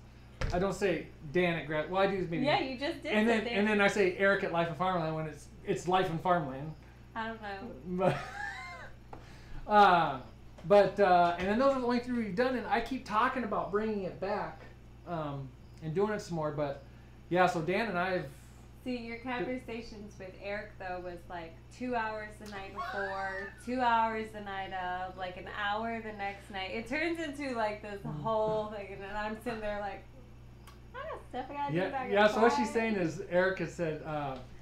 I don't say Dan at Grass. Well, I do maybe. Yeah, you just did. And then I say Eric at Life and Farmland when it's Life and Farmland. I don't know. But and then those are the only three we've done, and I keep talking about bringing it back and doing it some more. But yeah, so Dan and I have. See, your conversations with Eric though was like 2 hours the night before, 2 hours the night of, like an hour the next night. It turns into like this whole thing, and then I'm sitting there like, I got stuff I gotta do back and so what she's saying is Eric has said.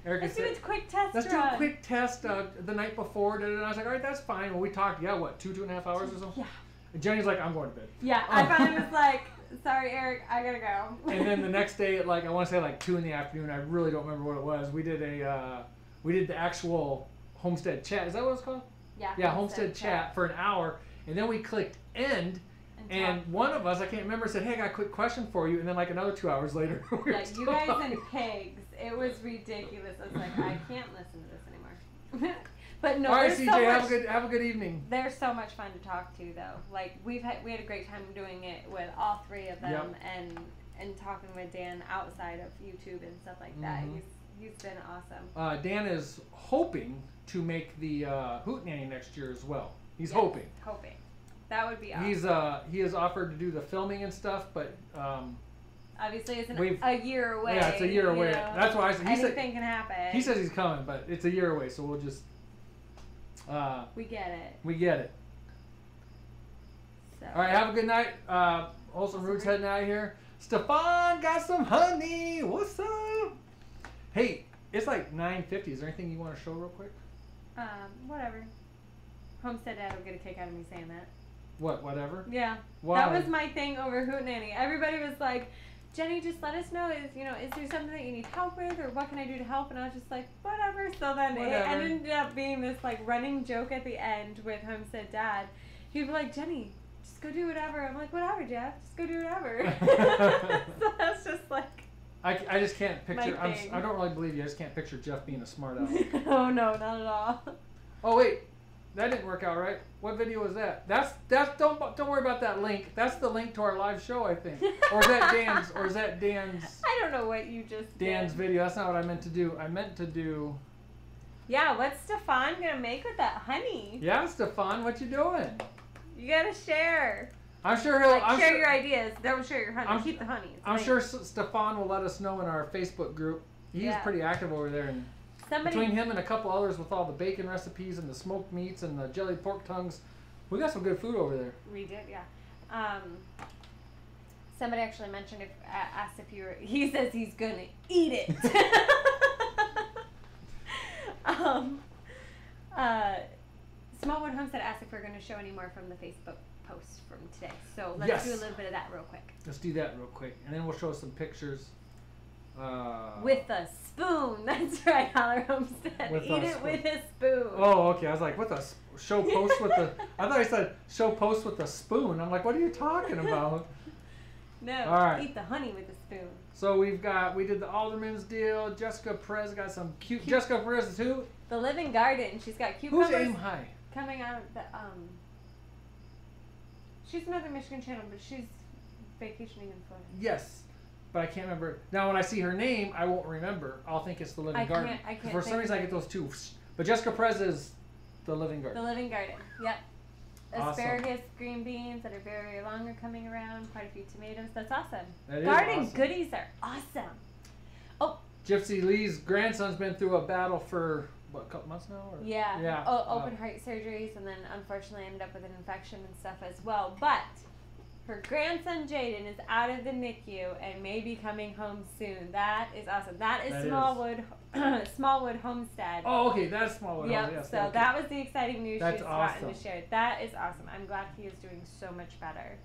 Let's do a quick test Let's run. do a quick test the night before. And I was like, all right, that's fine. Well, we talked, what, 2.5 hours or so? Yeah. And Jenny's like, I'm going to bed. Yeah, I finally was like, sorry, Eric, I gotta go. And then the next day at I want to say 2 in the afternoon, I really don't remember what it was. We did the actual homestead chat. Is that what it's called? Yeah. Yeah, homestead chat for an hour. And then we clicked end. And one of us, I can't remember, said, hey, I got a quick question for you. And then another 2 hours later, we were you guys and pigs. It was ridiculous. I was like, I can't listen to this anymore. But no, all right, CJ, have a good evening. They're so much fun to talk to, though. Like we had a great time doing it with all three of them, and talking with Dan outside of YouTube and stuff like that. He's been awesome. Dan is hoping to make the Hootenanny next year as well. He's hoping. That would be awesome. He has offered to do the filming and stuff, but obviously it's a year away. Yeah, it's a year away. That's why I said anything can happen. He says he's coming, but it's a year away, so we'll just. We get it. So. All right, have a good night. Wholesome Roots heading out of here. Stefan got some honey. What's up? Hey, it's 9:50. Is there anything you want to show real quick? Whatever. Homestead Dad will get a kick out of me saying that. What, whatever? Yeah. Why? That was my thing over Hootenanny. Everybody was like, Jenny, just let us know, is there something that you need help with, or what can I do to help? And I was just like, whatever. So then it ended up being this running joke at the end with Homestead Dad. He'd be like, Jenny, just go do whatever. I'm like, whatever, Jeff. Just go do whatever. So that's just I just can't picture. I don't really believe you. I just can't picture Jeff being a smart aleck. Oh no, not at all. Oh wait. That didn't work out right. What video was that? That's don't worry about that link. That's the link to our live show, I think. Or is that Dan's? I don't know what you just Dan's did. video. That's not what I meant to do. I meant to do. Yeah, what's Stefan gonna make with that honey? Yeah, Stefan, what you doing? You gotta share. I'm sure he'll share your ideas. Don't share your honey. Keep the honey. I'm sure Stefan will let us know in our Facebook group. He's pretty active over there, and between him and a couple others with all the bacon recipes and the smoked meats and the jellied pork tongues, we got some good food over there. We did, yeah. Somebody actually mentioned asked if you were. He says he's gonna eat it. Smallwood Homestead asked if we're gonna show any more from the Facebook post from today. So let's do a little bit of that real quick. Let's do that real quick, and then we'll show some pictures. With a spoon. That's right, Holler Homestead. Eat it with a spoon. Oh, okay. I was like, what the show post with the... I thought he said show post with a spoon. I'm like, what are you talking about? No, all right. Eat the honey with a spoon. So we did the Alderman's deal. Jessica Perez got some cute... Jessica Perez is who? The Living Garden. She's got cucumbers. Who's Aim High? Coming out of the... She's another Michigan channel, but she's vacationing in Florida. Yes. But I can't remember. Now, when I see her name, I won't remember. I'll think it's the Living Garden. I can't. For some reason, I get those two. But Jessica Perez is the Living Garden. The Living Garden. Yep. Awesome. Asparagus, green beans that are very long are coming around. Quite a few tomatoes. That's awesome. That Garden is awesome. goodies are awesome. Oh. Gypsy Lee's grandson's been through a battle for what, a couple months now? Or? Yeah. Yeah. Open heart surgeries, and then unfortunately ended up with an infection and stuff as well. But her grandson Jaden is out of the NICU and may be coming home soon. That is awesome. That is Smallwood Homestead. Oh, okay, that's Smallwood. Yep. Yes, so okay. that was the exciting news That's she's awesome. gotten to share. That is awesome. I'm glad he is doing so much better.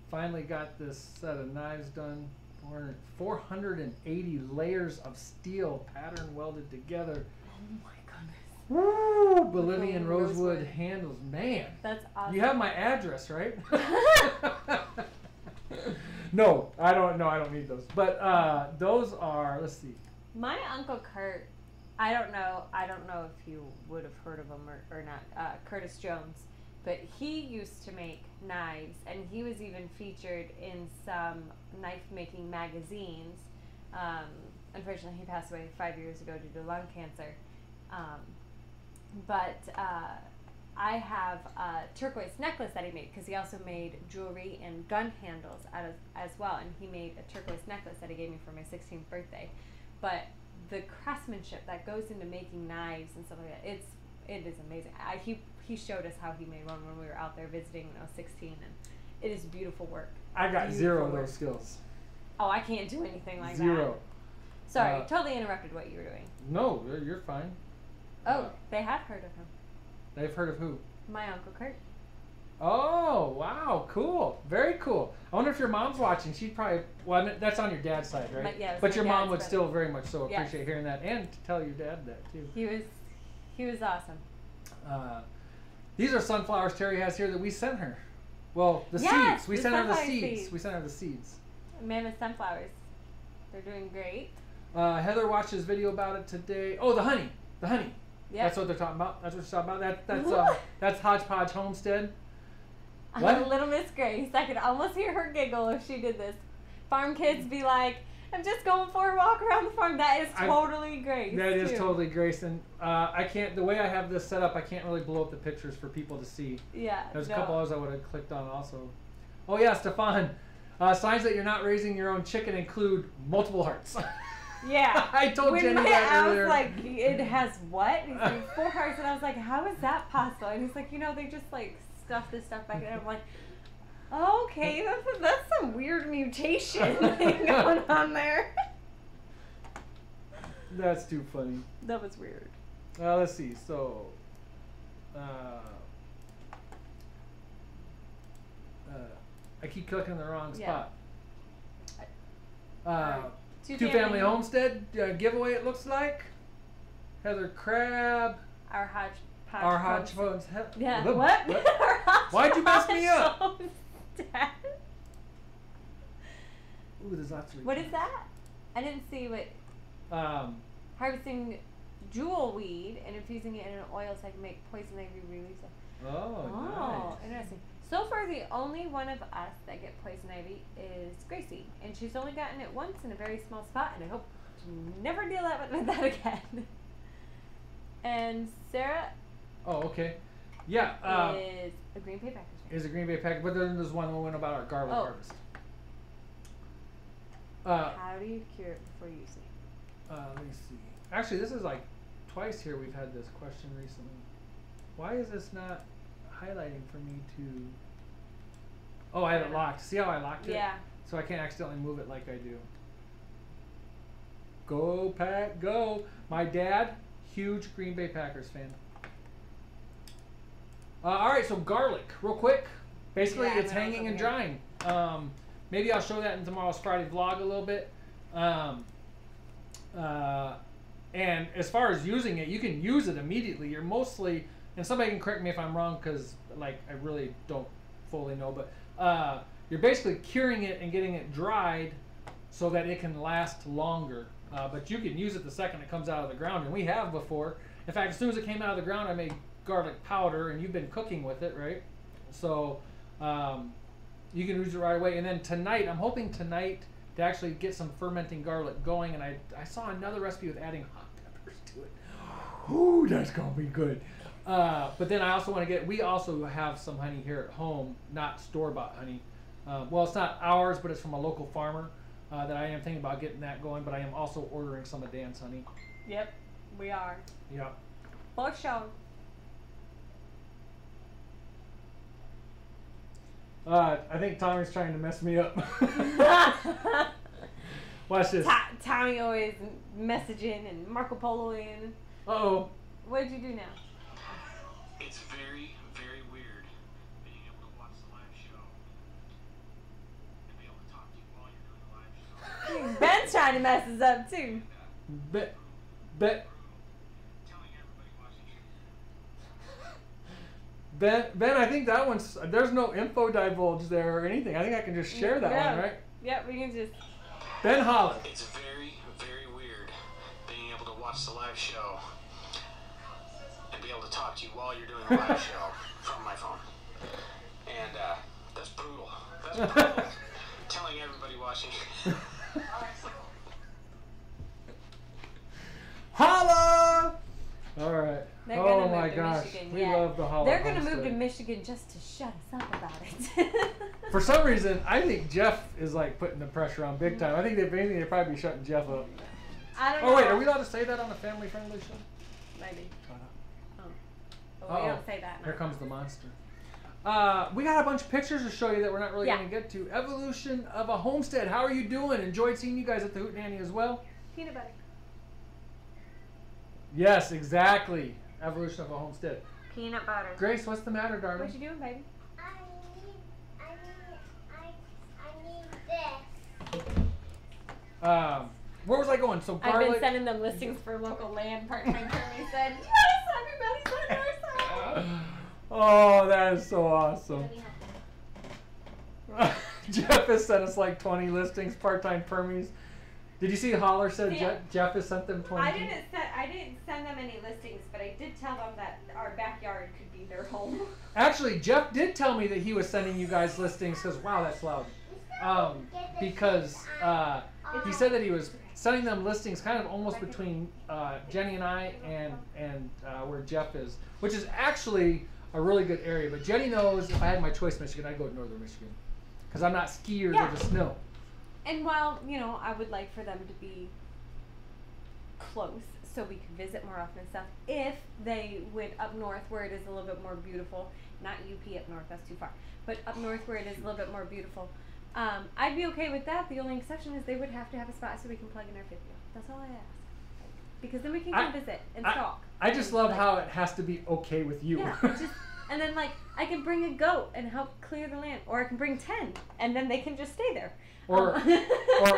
Finally got this set of knives done. 480 layers of steel pattern welded together. Oh my goodness. Woo! Bolivian rosewood handles. Man. That's awesome. You have my address, right? No, I don't. No, I don't need those. But those are. Let's see. My Uncle Kurt. I don't know if you would have heard of him or not. Curtis Jones, but he used to make knives, and he was even featured in some knife making magazines. Unfortunately, he passed away 5 years ago due to lung cancer. But I have a turquoise necklace that he made, because he also made jewelry and gun handles as well, and he made a turquoise necklace that he gave me for my 16th birthday. But the craftsmanship that goes into making knives and stuff like that, it is amazing. He showed us how he made one when we were out there visiting when I was 16, and it is beautiful work. I got zero of those skills. Oh, I can't do anything like that. Zero. Sorry, totally interrupted what you were doing. No, you're fine. Oh, they have heard of him. They've heard of who? My Uncle Kurt. Oh, wow, cool. Very cool. I wonder if your mom's watching. She'd probably, well, I mean, that's on your dad's side, right? But your mom would still very much so appreciate hearing that, and to tell your dad that, too. He was awesome. These are sunflowers Terry has here that we sent her. Well, the seeds. We sent her the seeds. We sent her the seeds. Mammoth sunflowers. They're doing great. Heather watched his video about it today. Oh, the honey. The honey. Yep. That's what they're talking about. That's what she's talking about. That's Hodgepodge Homestead. What? Little Miss Grace. I could almost hear her giggle if she did this. Farm kids be like, I'm just going for a walk around the farm. That is totally Grace. That is totally Grace. And I can't, the way I have this set up, I can't really blow up the pictures for people to see. Yeah. There's a couple others I would have clicked on also. Oh yeah, Stefan. Signs that you're not raising your own chicken include multiple hearts. Yeah. I told Jenny that earlier. I was like, it has what? He's like 4 hearts. And I was like, how is that possible? And he's like, they just like stuff this stuff back in. And I'm like, okay, that's some weird mutation going on there. That's too funny. That was weird. Let's see. So, I keep clicking the wrong spot. Two-family homestead giveaway, it looks like. Heather Crab. Our hodgepodge. Yeah. What? Why'd you mess me up? Ooh, there's lots of. What is that? I didn't see what. Harvesting jewel weed and infusing it in an oil so I can make poison ivy release. Oh, nice. Interesting. So far, the only one of us that get poison ivy is Gracie, and she's only gotten it once in a very small spot, and I hope to never deal with that again. And Sarah. Oh, okay. Yeah. Is a Green Bay Packers fan. Is a Green Bay Packers, but then there's one about our garlic harvest. How do you cure it before using it? Let me see. Actually, this is like twice here we've had this question recently. Why is this not highlighting for me to... Oh, I have it locked. See how I locked it? Yeah. So I can't accidentally move it like I do. Go, Pack, go. My dad, huge Green Bay Packers fan. All right, so garlic, real quick. Basically, Yeah, it's hanging and drying. Maybe I'll show that in tomorrow's Friday vlog a little bit. And as far as using it, you can use it immediately. You're mostly, and somebody can correct me if I'm wrong, because like I really don't fully know, but you're basically curing it and getting it dried so that it can last longer. But you can use it the second it comes out of the ground, and we have before. In fact, as soon as it came out of the ground, I made garlic powder, and you've been cooking with it, right? So you can use it right away. And then tonight, I'm hoping tonight to actually get some fermenting garlic going, and I saw another recipe with adding hot peppers to it. Ooh, that's gonna be good. But then I also want to we also have some honey here at home, not store-bought honey. Well, it's not ours, but it's from a local farmer that I am thinking about getting that going, but I am also ordering some of Dan's honey. Yep, we are. Yep. For sure. I think Tommy's trying to mess me up. Watch this. Tommy always messaging and Marco Poloing. Uh-oh. What did you do now? It's very, very weird being able to watch the live show and be able to talk to you while you're doing the live show. Ben's trying to mess us up too. Bet. Telling everybody watching. Ben, I think that one's, there's no info divulge there or anything. I think I can just share that one, right? Yep, we can just. Ben holler. It's very, very weird being able to watch the live show and be able to talk to you while you're doing the live show from my phone. And that's brutal. That's brutal. Telling everybody watching. Holla! All right. They're gonna oh my move to gosh, Michigan, we yeah. love the holla. They're gonna move Homestead. to Michigan just to shut us up about it. For some reason, I think Jeff is like putting the pressure on big time. I think if anything, they'd probably be shutting Jeff up. I don't know. Oh wait, are we allowed to say that on a family-friendly show? Maybe. Oh. But we don't say that. Here comes the monster. We got a bunch of pictures to show you that we're not really going to get to. Evolution of a homestead. How are you doing? Enjoyed seeing you guys at the Hootenanny as well. Peanut butter. Yes, exactly. Evolution of a homestead. Peanut butter. Grace, what's the matter, darling? What you doing, baby? I need this. Where was I going? So I've garlic. been sending them listings for local land. Part-time Kermit said, yes, everybody's on our side. Oh, that is so awesome. Jeff has sent us like 20 listings, part-time permies. Did you see Holler said Jeff has sent them 20? I didn't send them any listings, but I did tell them that our backyard could be their home. Actually, Jeff did tell me that he was sending you guys listings because, wow, that's loud. Because he said that he was sending them listings kind of almost between Jenny and I and where Jeff is, which is actually a really good area. But Jenny knows if I had my choice Michigan, I'd go to northern Michigan because I'm not skiers or the snow. And while, you know, I would like for them to be close so we could visit more often and stuff, if they went up north where it is a little bit more beautiful, not UP up north, that's too far, but up north where it is a little bit more beautiful, I'd be okay with that. The only exception is they would have to have a spot so we can plug in our fifth wheel. That's all I ask. Because then we can come visit and talk. I just love how it has to be okay with you. Yeah, and then like I can bring a goat and help clear the land, or I can bring 10 and then they can just stay there. Or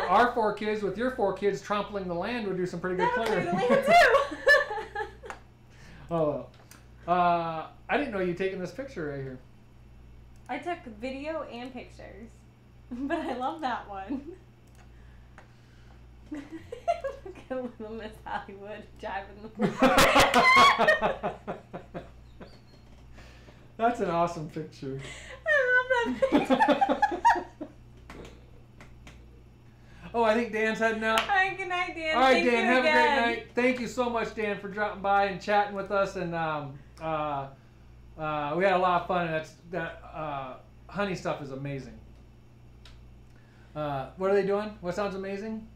our 4 kids with your 4 kids trampling the land would do some pretty good clearing. That'll clear the land too. Oh well. I didn't know you'd taken this picture right here. I took video and pictures, but I love that one. Look at Little Miss Hollywood jiving the That's an awesome picture. I love that picture. Oh, I think Dan's heading out. All right, good night, Dan. All right, Thank Dan, you have again. a great night. Thank you so much, Dan, for dropping by and chatting with us. And we had a lot of fun. And that honey stuff is amazing. What are they doing? What sounds amazing?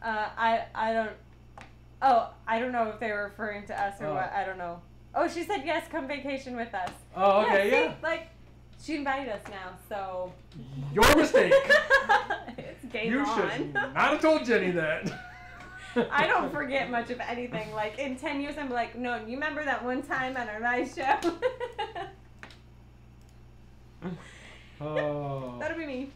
I don't know if they were referring to us or what. I don't know. Oh, she said yes, come vacation with us. Oh, okay, see, yeah. Like, she invited us now, so. Your mistake. It's game You on. should not have told Jenny that. I don't forget much of anything. Like, in 10 years, I'm like, no, you remember that one time on our live show? Oh. That'll be me.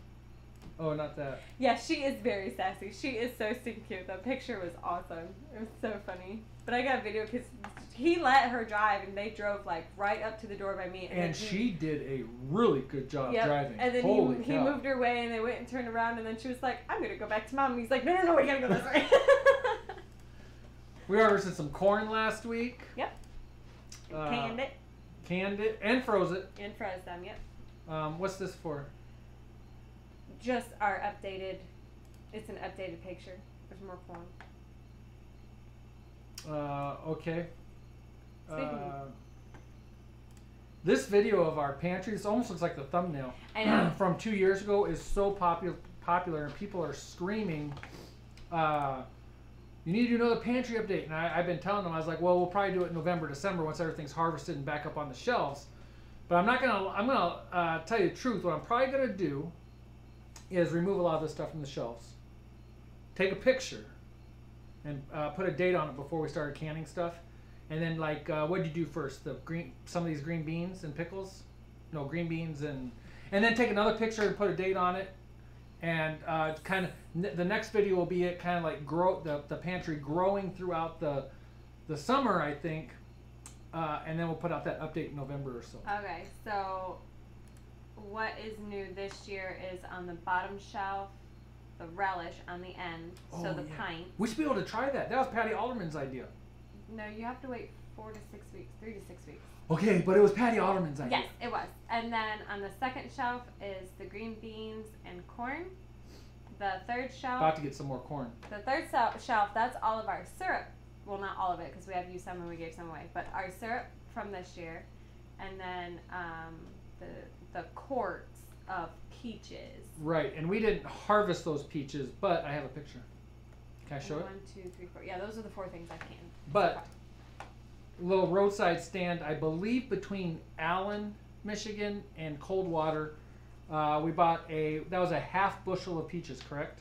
Oh, not that. Yeah, she is very sassy. She is so stinking cute. That picture was awesome. It was so funny. But I got a video because he let her drive, and they drove like right up to the door by me. And she did a really good job driving. And then Holy he cow. moved her way, and they went and turned around, and then she was like, I'm going to go back to Mom. And he's like, no, we got to go this way. We harvested some corn last week. Yep. Canned it. Canned it and froze it. And froze them, yep. What's this for? Just our updated, it's an updated picture. There's more corn. Okay. Speaking This video of our pantry, this almost looks like the thumbnail. I know. From 2 years ago, is so popular, and people are screaming, you need to do another pantry update. And I've been telling them, I was like, well, we'll probably do it in November, December, once everything's harvested and back up on the shelves. But I'm gonna tell you the truth. What I'm probably gonna do is remove a lot of this stuff from the shelves. Take a picture and put a date on it before we started canning stuff. And then, like, what did you do first? Some of these green beans and pickles? No, green beans and then take another picture and put a date on it. And kind of the next video will be it kind of like the pantry growing throughout the summer, I think. And then we'll put out that update in November or so. Okay, so what is new this year is on the bottom shelf, the relish on the end, so the pint. We should be able to try that. That was Patty Alderman's idea. No, you have to wait 4 to 6 weeks, 3 to 6 weeks. Okay, but it was Patty Alderman's idea. Yes, it was. And then on the second shelf is the green beans and corn. The third shelf. About to get some more corn. The third shelf, that's all of our syrup. Well, not all of it, because we have used some and we gave some away. But our syrup from this year, and then the quarts of peaches. Right, and we didn't harvest those peaches, but I have a picture. Can I show it? 1, 2, 3, 4. Yeah, those are the 4 things I can. But little roadside stand, I believe between Allen, Michigan, and Coldwater, we bought that was a half bushel of peaches, correct?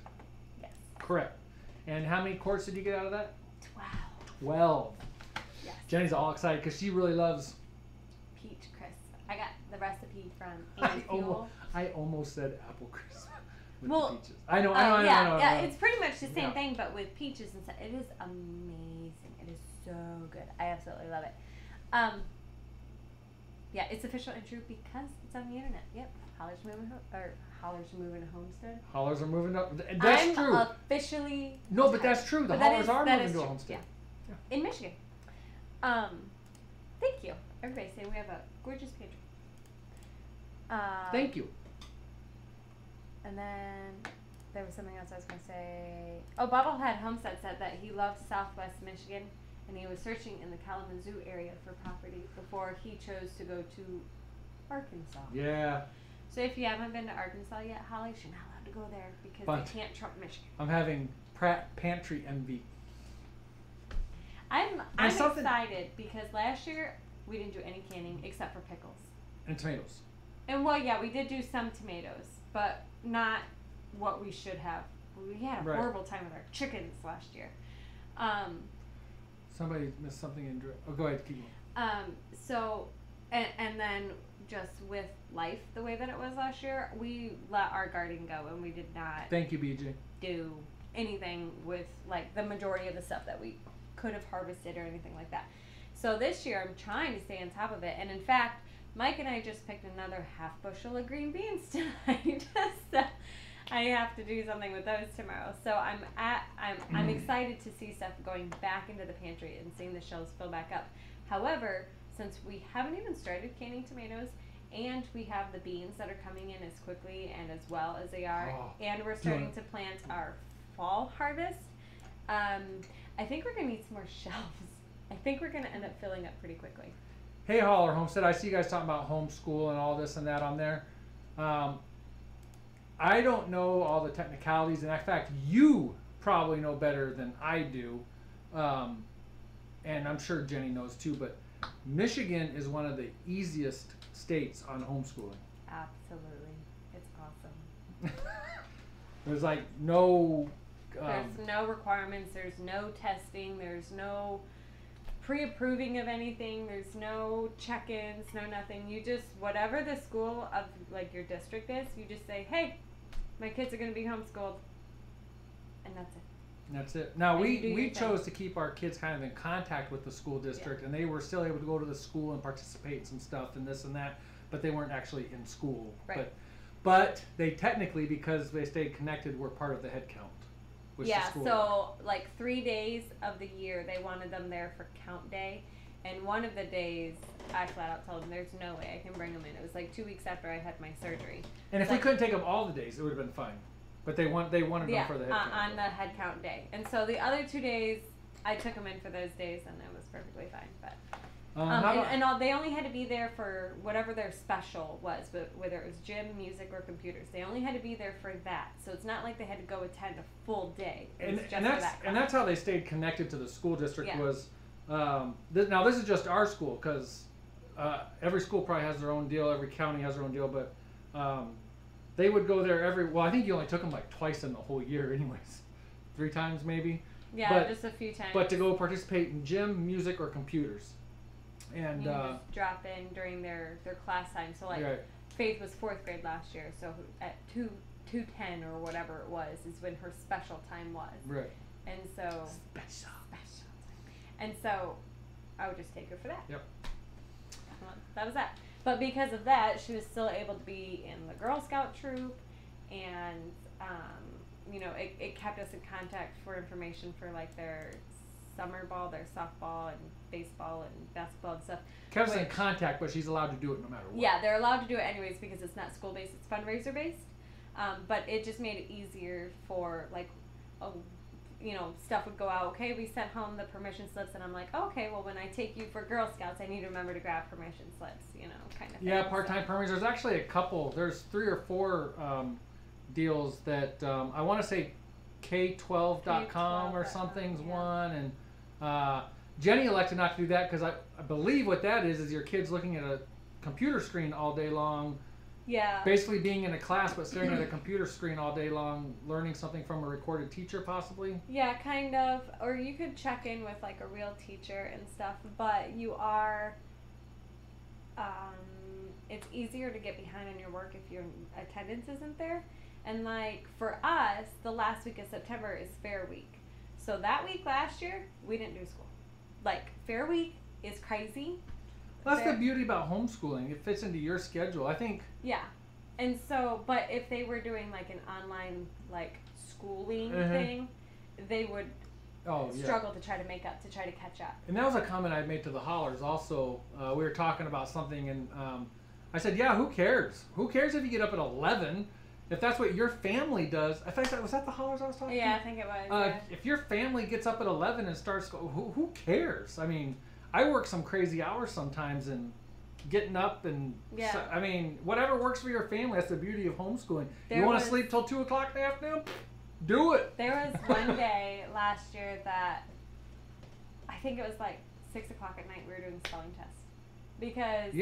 Yes. Correct. And how many quarts did you get out of that? 12. 12. Yes. Jenny's all excited because she really loves Peach crisp. I got the recipe from Anne's Fuel. I almost said apple crisp with Well, the peaches. I know. Yeah, it's pretty much the same thing, but with peaches and stuff. It is amazing. It is so good. I absolutely love it. Yeah, it's official and true because it's on the internet. Yep. Hollers moving to Homestead. Hollers are moving up. That's true. Officially. No, but that's true. The Hollers are moving to a Homestead. Yeah. In Michigan. Thank you. Everybody's saying we have a gorgeous pantry. Thank you. And then there was something else I was going to say. Oh, Bobblehead Homestead said that he loves Southwest Michigan, and he was searching in the Kalamazoo area for property before he chose to go to Arkansas. Yeah. So if you haven't been to Arkansas yet, Holly, you're not allowed to go there because they can't trump Michigan. I'm having Pratt Pantry envy. I'm excited because last year we didn't do any canning except for pickles. And tomatoes. And well, yeah, we did do some tomatoes, but not what we should have. We had a horrible time with our chickens last year. Somebody missed something in. Oh, go ahead, keep going. So, and then just with life the way that it was last year, we let our garden go and we did not. Thank you, BJ. Do anything with like the majority of the stuff that we could have harvested or anything like that. So this year I'm trying to stay on top of it, and in fact, Mike and I just picked another half bushel of green beans tonight. So I have to do something with those tomorrow. So I'm excited to see stuff going back into the pantry and seeing the shelves fill back up. However, since we haven't even started canning tomatoes, and we have the beans that are coming in as quickly and as well as they are, and we're starting to plant our fall harvest, I think we're going to need some more shelves. I think we're going to end up filling up pretty quickly. Hey, Holler Homestead, I see you guys talking about homeschool and all this and that on there. I don't know all the technicalities, and in fact, you probably know better than I do, and I'm sure Jenny knows too, but Michigan is one of the easiest states on homeschooling. Absolutely. It's awesome. There's like no... there's no requirements, there's no testing, there's no pre-approving of anything, there's no check-ins, no nothing. You just, whatever the school of like your district is, you just say, hey, my kids are going to be homeschooled, and that's it. That's it. Now we chose to keep our kids kind of in contact with the school district, and they were still able to go to the school and participate in some stuff and this and that, but they weren't actually in school. Right. But they technically, because they stayed connected, were part of the head count. Yeah, so like 3 days of the year they wanted them there for count day, and one of the days I flat out told them there's no way I can bring them in. It was like 2 weeks after I had my surgery. And if we couldn't take them all the days, it would have been fine. But they wanted them for the head count. On the head count day. And so the other 2 days I took them in for those days, and it was perfectly fine. But they only had to be there for whatever their special was, but whether it was gym, music, or computers. They only had to be there for that. So it's not like they had to go attend a full day. And that's how they stayed connected to the school district. Was now this is just our school, because every school probably has their own deal, every county has their own deal, but they would go there I think you only took them like twice in the whole year anyways. 3 times maybe. Yeah, just a few times. But to go participate in gym, music, or computers. And you just drop in during their class time. So like Faith was 4th grade last year, so at 2:10 or whatever it was is when her special time was. Right. And so special time. And so I would just take her for that. Yep. Well, that was that. But because of that, she was still able to be in the Girl Scout troop, and it kept us in contact for information for like their summer ball, their softball, and baseball, and basketball and stuff. Kept us in contact, but she's allowed to do it no matter what. Yeah, they're allowed to do it anyways because it's not school based; it's fundraiser based. But it just made it easier for like, stuff would go out. Okay, we sent home the permission slips, and I'm like, okay, well, when I take you for Girl Scouts, I need to remember to grab permission slips, kind of thing. Yeah, part-time permits. There's actually a couple. There's 3 or 4 deals that I want to say K12.com or something's one, and Jenny elected not to do that because I believe what that is your kids looking at a computer screen all day long. Yeah. Basically being in a class but staring at a computer screen all day long, learning something from a recorded teacher possibly. Yeah, kind of. Or you could check in with like a real teacher and stuff, but you are, it's easier to get behind on your work if your attendance isn't there. And like for us, the last week of September is Fair Week. So that week last year, we didn't do school. Like Fair Week is crazy. Well, that's the beauty about homeschooling. It fits into your schedule, I think. Yeah. And so, but if they were doing like an online like schooling thing, they would struggle to try to make up, to try to catch up. And that was a comment I made to the Hollers also. We were talking about something, and I said, yeah, who cares? Who cares if you get up at 11? If that's what your family does. I think was that the Hollers I was talking to? Yeah, I think it was. If your family gets up at 11 and starts, who cares? I mean, I work some crazy hours sometimes, and getting up and I mean, whatever works for your family. That's the beauty of homeschooling. You want to sleep till 2 o'clock in the afternoon? Do it. There was one day last year that I think it was like 6 o'clock at night. We were doing spelling tests because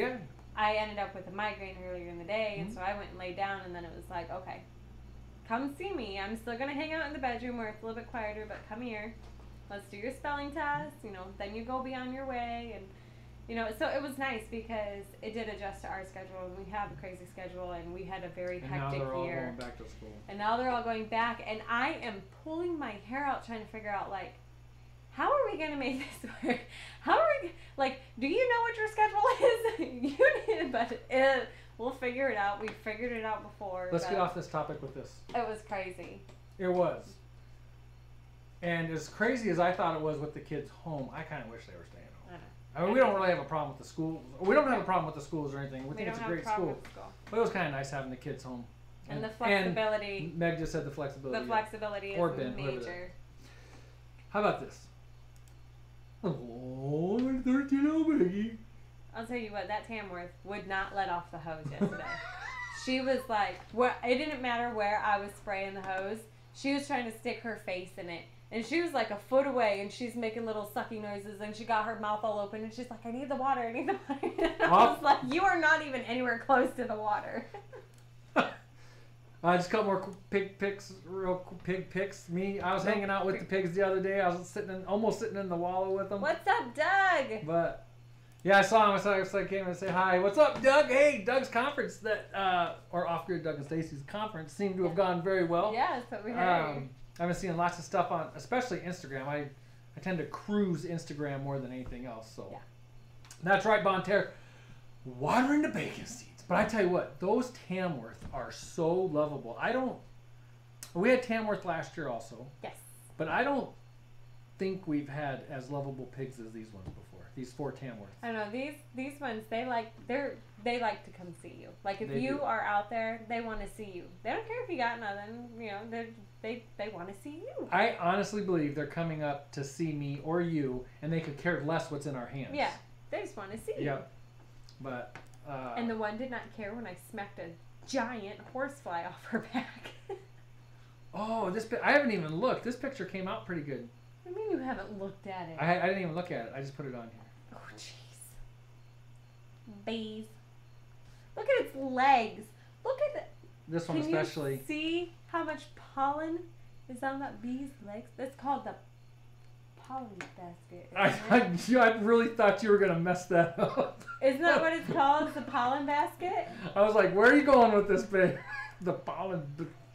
I ended up with a migraine earlier in the day, and so I went and laid down, and then it was like, okay, come see me. I'm still gonna hang out in the bedroom where it's a little bit quieter, but come here. Let's do your spelling test, then you go be on your way. And, so it was nice because it did adjust to our schedule, and we have a crazy schedule, and we had a very hectic year. And now they're all going back to school. And now they're all going back, and I am pulling my hair out trying to figure out, like, how are we going to make this work? How are we, like, do you know what your schedule is? You did, but We'll figure it out. We figured it out before. Let's get off this topic with this. It was crazy. It was. And as crazy as I thought it was with the kids home, I kind of wish they were staying home. I mean, we don't really have a problem with the school. We don't have a problem with the schools or anything. We think it's a great school. But it was kind of nice having the kids home. And the flexibility. And Meg just said the flexibility. The flexibility is major. How about this? Oh, 13-year-old Maggie. I'll tell you what, that Tamworth would not let off the hose yesterday. She was like, it didn't matter where I was spraying the hose. She was trying to stick her face in it. And she was like a foot away, and she's making little sucky noises, and she got her mouth all open, and she's like, I need the water, I need the water. And I was like, you are not even anywhere close to the water. Just a couple more pig pics. Me, I was hanging out with the pigs the other day. I was almost sitting in the wallow with them. What's up, Doug? But yeah, I saw him. I came in and say hi. What's up, Doug? Hey, Doug's conference or off-grid Doug and Stacy's conference seemed to have gone very well. Yeah, that's what we heard. I've been seeing lots of stuff on, especially Instagram. I tend to cruise Instagram more than anything else. So yeah. That's right, Bonne, Terre. Watering the bacon seeds. But I tell you what, those Tamworth are so lovable. We had Tamworth last year also. Yes. But I don't think we've had as lovable pigs as these ones before. These 4 Tamworths. I don't know, these ones, they like to come see you. Like if you are out there, they want to see you. They don't care if you got nothing, you know, they want to see you. I honestly believe they're coming up to see me or you, and they could care less what's in our hands. Yeah, they just want to see you. Yep. But and the one did not care when I smacked a giant horsefly off her back. Oh, I haven't even looked. This picture came out pretty good. What do you mean you haven't looked at it? I didn't even look at it. I just put it on here. Oh, jeez. Bees. Look at its legs. Look at it. This one especially. Can you see how much pollen is on that bee's legs? That's called the pollen basket. I really thought you were going to mess that up. Isn't that what it's called? The pollen basket? I was like, where are you going with this, babe? The pollen.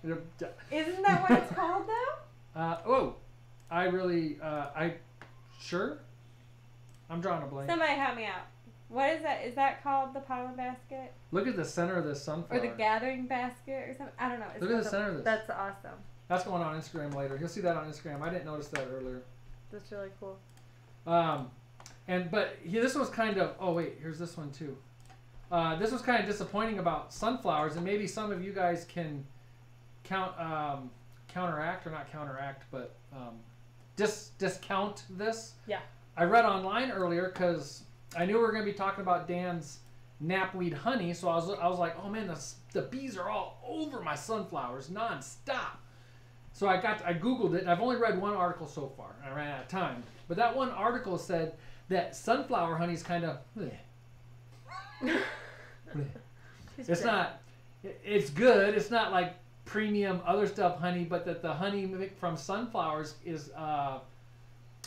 Isn't that what it's called, though? Sure? I'm drawing a blank. Somebody help me out. What is that? Is that called the pollen basket? Look at the center of the sunflower. Or the gathering basket or something? I don't know. Look at the center of this. That's awesome. That's going on Instagram later. You'll see that on Instagram. I didn't notice that earlier. That's really cool. This was kind of, here's this one too. This was kind of disappointing about sunflowers, and maybe some of you guys can discount this. Yeah. I read online earlier because I knew we were going to be talking about Dan's knapweed honey, so I was like, oh man, the bees are all over my sunflowers nonstop. So I Googled it, and I've only read one article so far, and I ran out of time. But that one article said that sunflower honey is kind of, it's good. It's not like premium other stuff honey, but that the honey from sunflowers is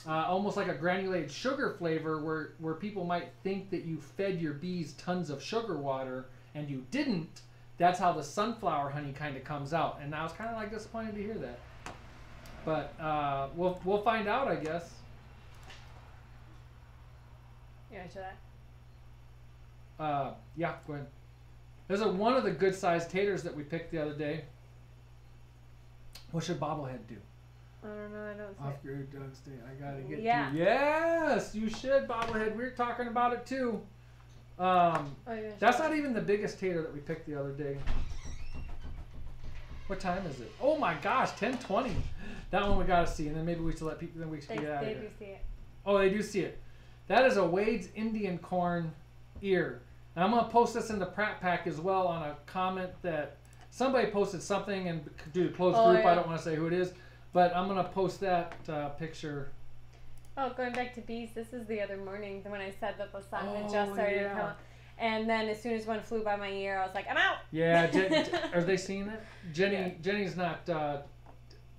almost like a granulated sugar flavor where people might think that you fed your bees tons of sugar water and you didn't. That's how the sunflower honey kind of comes out, and I was kind of like disappointed to hear that. But we'll find out, I guess. You want to show that? Yeah, go ahead. There's one of the good-sized taters that we picked the other day. What should Bobblehead do? I don't know. I don't see Off-grid Doug's Day. I gotta get to. Yes, you should, Bobblehead. We were talking about it too. That's not even the biggest tater that we picked the other day. What time is it? Oh my gosh, 10:20. That one we gotta see, and then maybe we should let people. Then we should get out of here. They do see it. Oh, they do see it. That is a Wade's Indian corn ear. And I'm gonna post this in the Pratt pack as well on a comment that somebody posted something and due to closed group. Yeah. I don't want to say who it is, but I'm gonna post that picture. Oh, going back to bees, this is the other morning when I said that the sun had just started to come. And then as soon as one flew by my ear, I was like, I'm out. Yeah, are they seeing it? Jenny's not.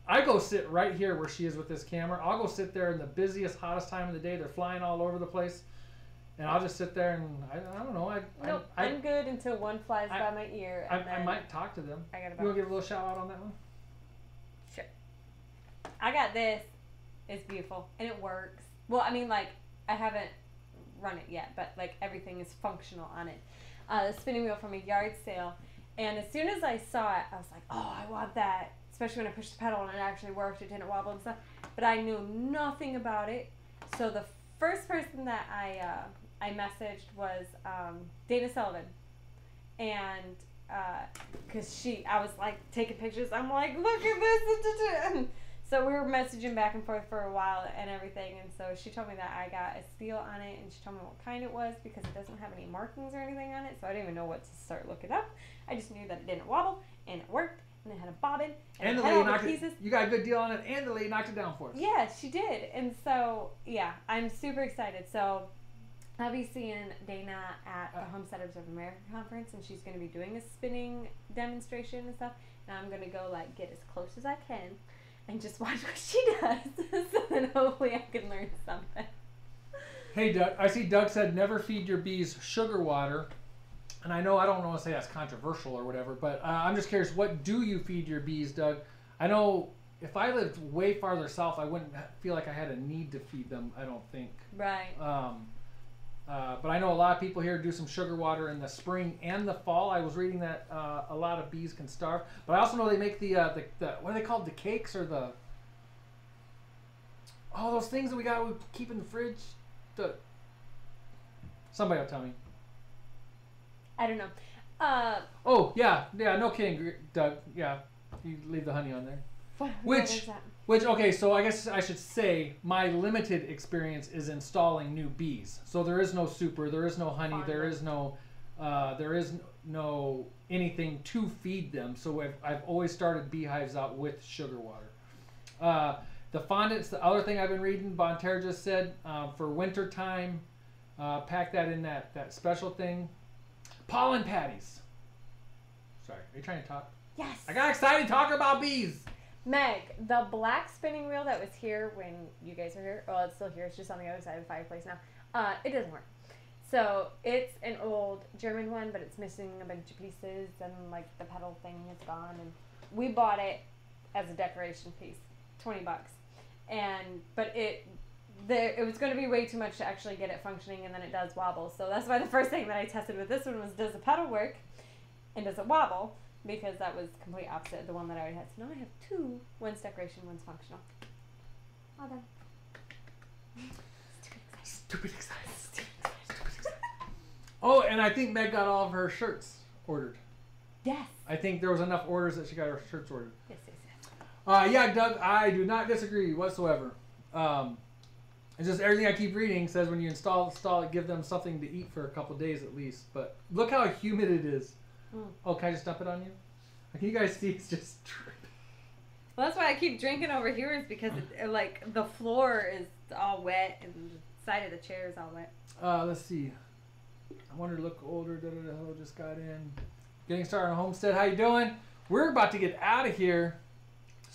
I go sit right here where she is with this camera. I'll go sit there in the busiest, hottest time of the day. They're flying all over the place. And I'll just sit there and I don't know. I'm good until one flies by my ear. And I might talk to them. You want to give a little shout out on that one? Sure. I got this. It's beautiful. And it works. Well, I mean, like, I haven't run it yet, but, like, everything is functional on it. spinning wheel from a yard sale. And as soon as I saw it, I was like, oh, I want that. Especially when I pushed the pedal and it actually worked. It didn't wobble and stuff. But I knew nothing about it. So the first person that I messaged was Dana Sullivan. And because I was like taking pictures. I'm like, look at this. And so we were messaging back and forth for a while and everything. And so she told me that I got a steal on it. And she told me what kind it was because it doesn't have any markings or anything on it. So I didn't even know what to start looking up. I just knew that it didn't wobble and it worked. And it had a bobbin. And the lady knocked it. You got a good deal on it, and the lady knocked it down for us. Yeah, she did. And so, yeah, I'm super excited. So I'll be seeing Dana at the Homesteaders of America conference, and she's going to be doing a spinning demonstration and stuff. And I'm going to go, like, get as close as I can and just watch what she does. So then hopefully I can learn something. Hey, Doug. I see Doug said never feed your bees sugar water. And I don't want to say that's controversial or whatever, but I'm just curious, what do you feed your bees, Doug? I know if I lived way farther south, I wouldn't feel like I had a need to feed them, I don't think. Right. But I know a lot of people here do some sugar water in the spring and the fall. I was reading that a lot of bees can starve. But I also know they make the what are they called? The cakes or the... Oh, those things that we keep in the fridge? Somebody will tell me. I don't know. Oh, yeah, no kidding, Doug. Yeah, you leave the honey on there. Which, okay, so I guess I should say my limited experience is installing new bees. So there is no super, there is no honey, there is no anything to feed them. So I've always started beehives out with sugar water. The fondants, the other thing I've been reading, Bonne just said, for winter time, pack that in that special thing. Pollen patties. Sorry, are you trying to talk? Yes. I got excited talking about bees. Meg, the black spinning wheel that was here when you guys were here, well, it's still here, it's just on the other side of the fireplace now, it doesn't work. So it's an old German one, but it's missing a bunch of pieces, and like the pedal thing is gone, and we bought it as a decoration piece, $20. But it was going to be way too much to actually get it functioning, and then it does wobble. So that's why the first thing that I tested with this one was, does the pedal work and does it wobble? Because that was complete opposite of the one that I already had. So now I have two. One's decoration, one's functional. All done. Stupid excited. Oh, and I think Meg got all of her shirts ordered. Yes. I think there was enough orders that she got her shirts ordered. Yes. Yeah, Doug, I do not disagree whatsoever. It's just everything I keep reading says when you install it, give them something to eat for a couple days at least. But look how humid it is. Oh, can I just dump it on you? Can you guys see it's just dripping? Well, that's why I keep drinking over here, is because like the floor is all wet and the side of the chair is all wet. Let's see. I wanted to look older. Hello, just got in. Getting started on Homestead. How you doing? We're about to get out of here.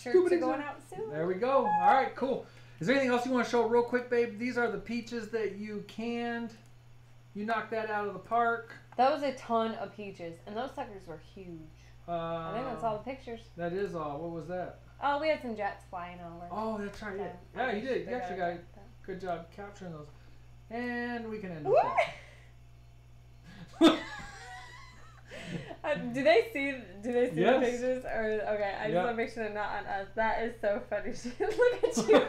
Shirts are going out soon. There we go. All right, cool. Is there anything else you want to show real quick, babe? These are the peaches that you canned. You knocked that out of the park. That was a ton of peaches, and those suckers were huge. I think that's all the pictures. That is all. What was that? Oh, we had some jets flying over. Oh, that's right. Yeah, you did. You actually got a good job capturing those. And we can end with that. Do they see Yes. the pictures? Or okay, I just want to make sure they're not on us. That is so funny. Look at you.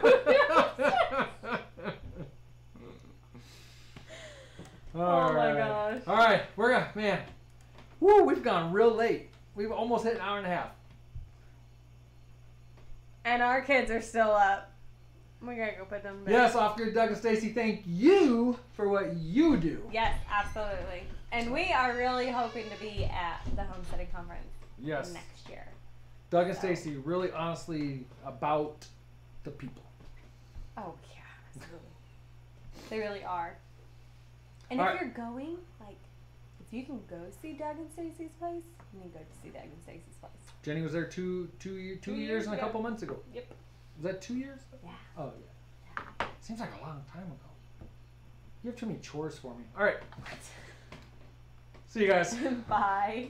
Oh my gosh. All right, we're gonna, man. Woo, we've gone real late. We've almost hit an hour and a half. And our kids are still up. We gotta go put them back. Yes, off-grid Doug and Stacy, thank you for what you do. Yes, absolutely. And we are really hoping to be at the Homesteading Conference next year. Doug and Stacy, really honestly about the people. Oh, yeah, absolutely. They really are. And if you're going, like, if you can go see Doug and Stacy's place, you need to go to see Doug and Stacy's place. Jenny was there two years and a couple months ago. Yep. Was that 2 years? Yeah. Oh, yeah. Seems like a long time ago. You have too many chores for me. All right. See you guys. Bye.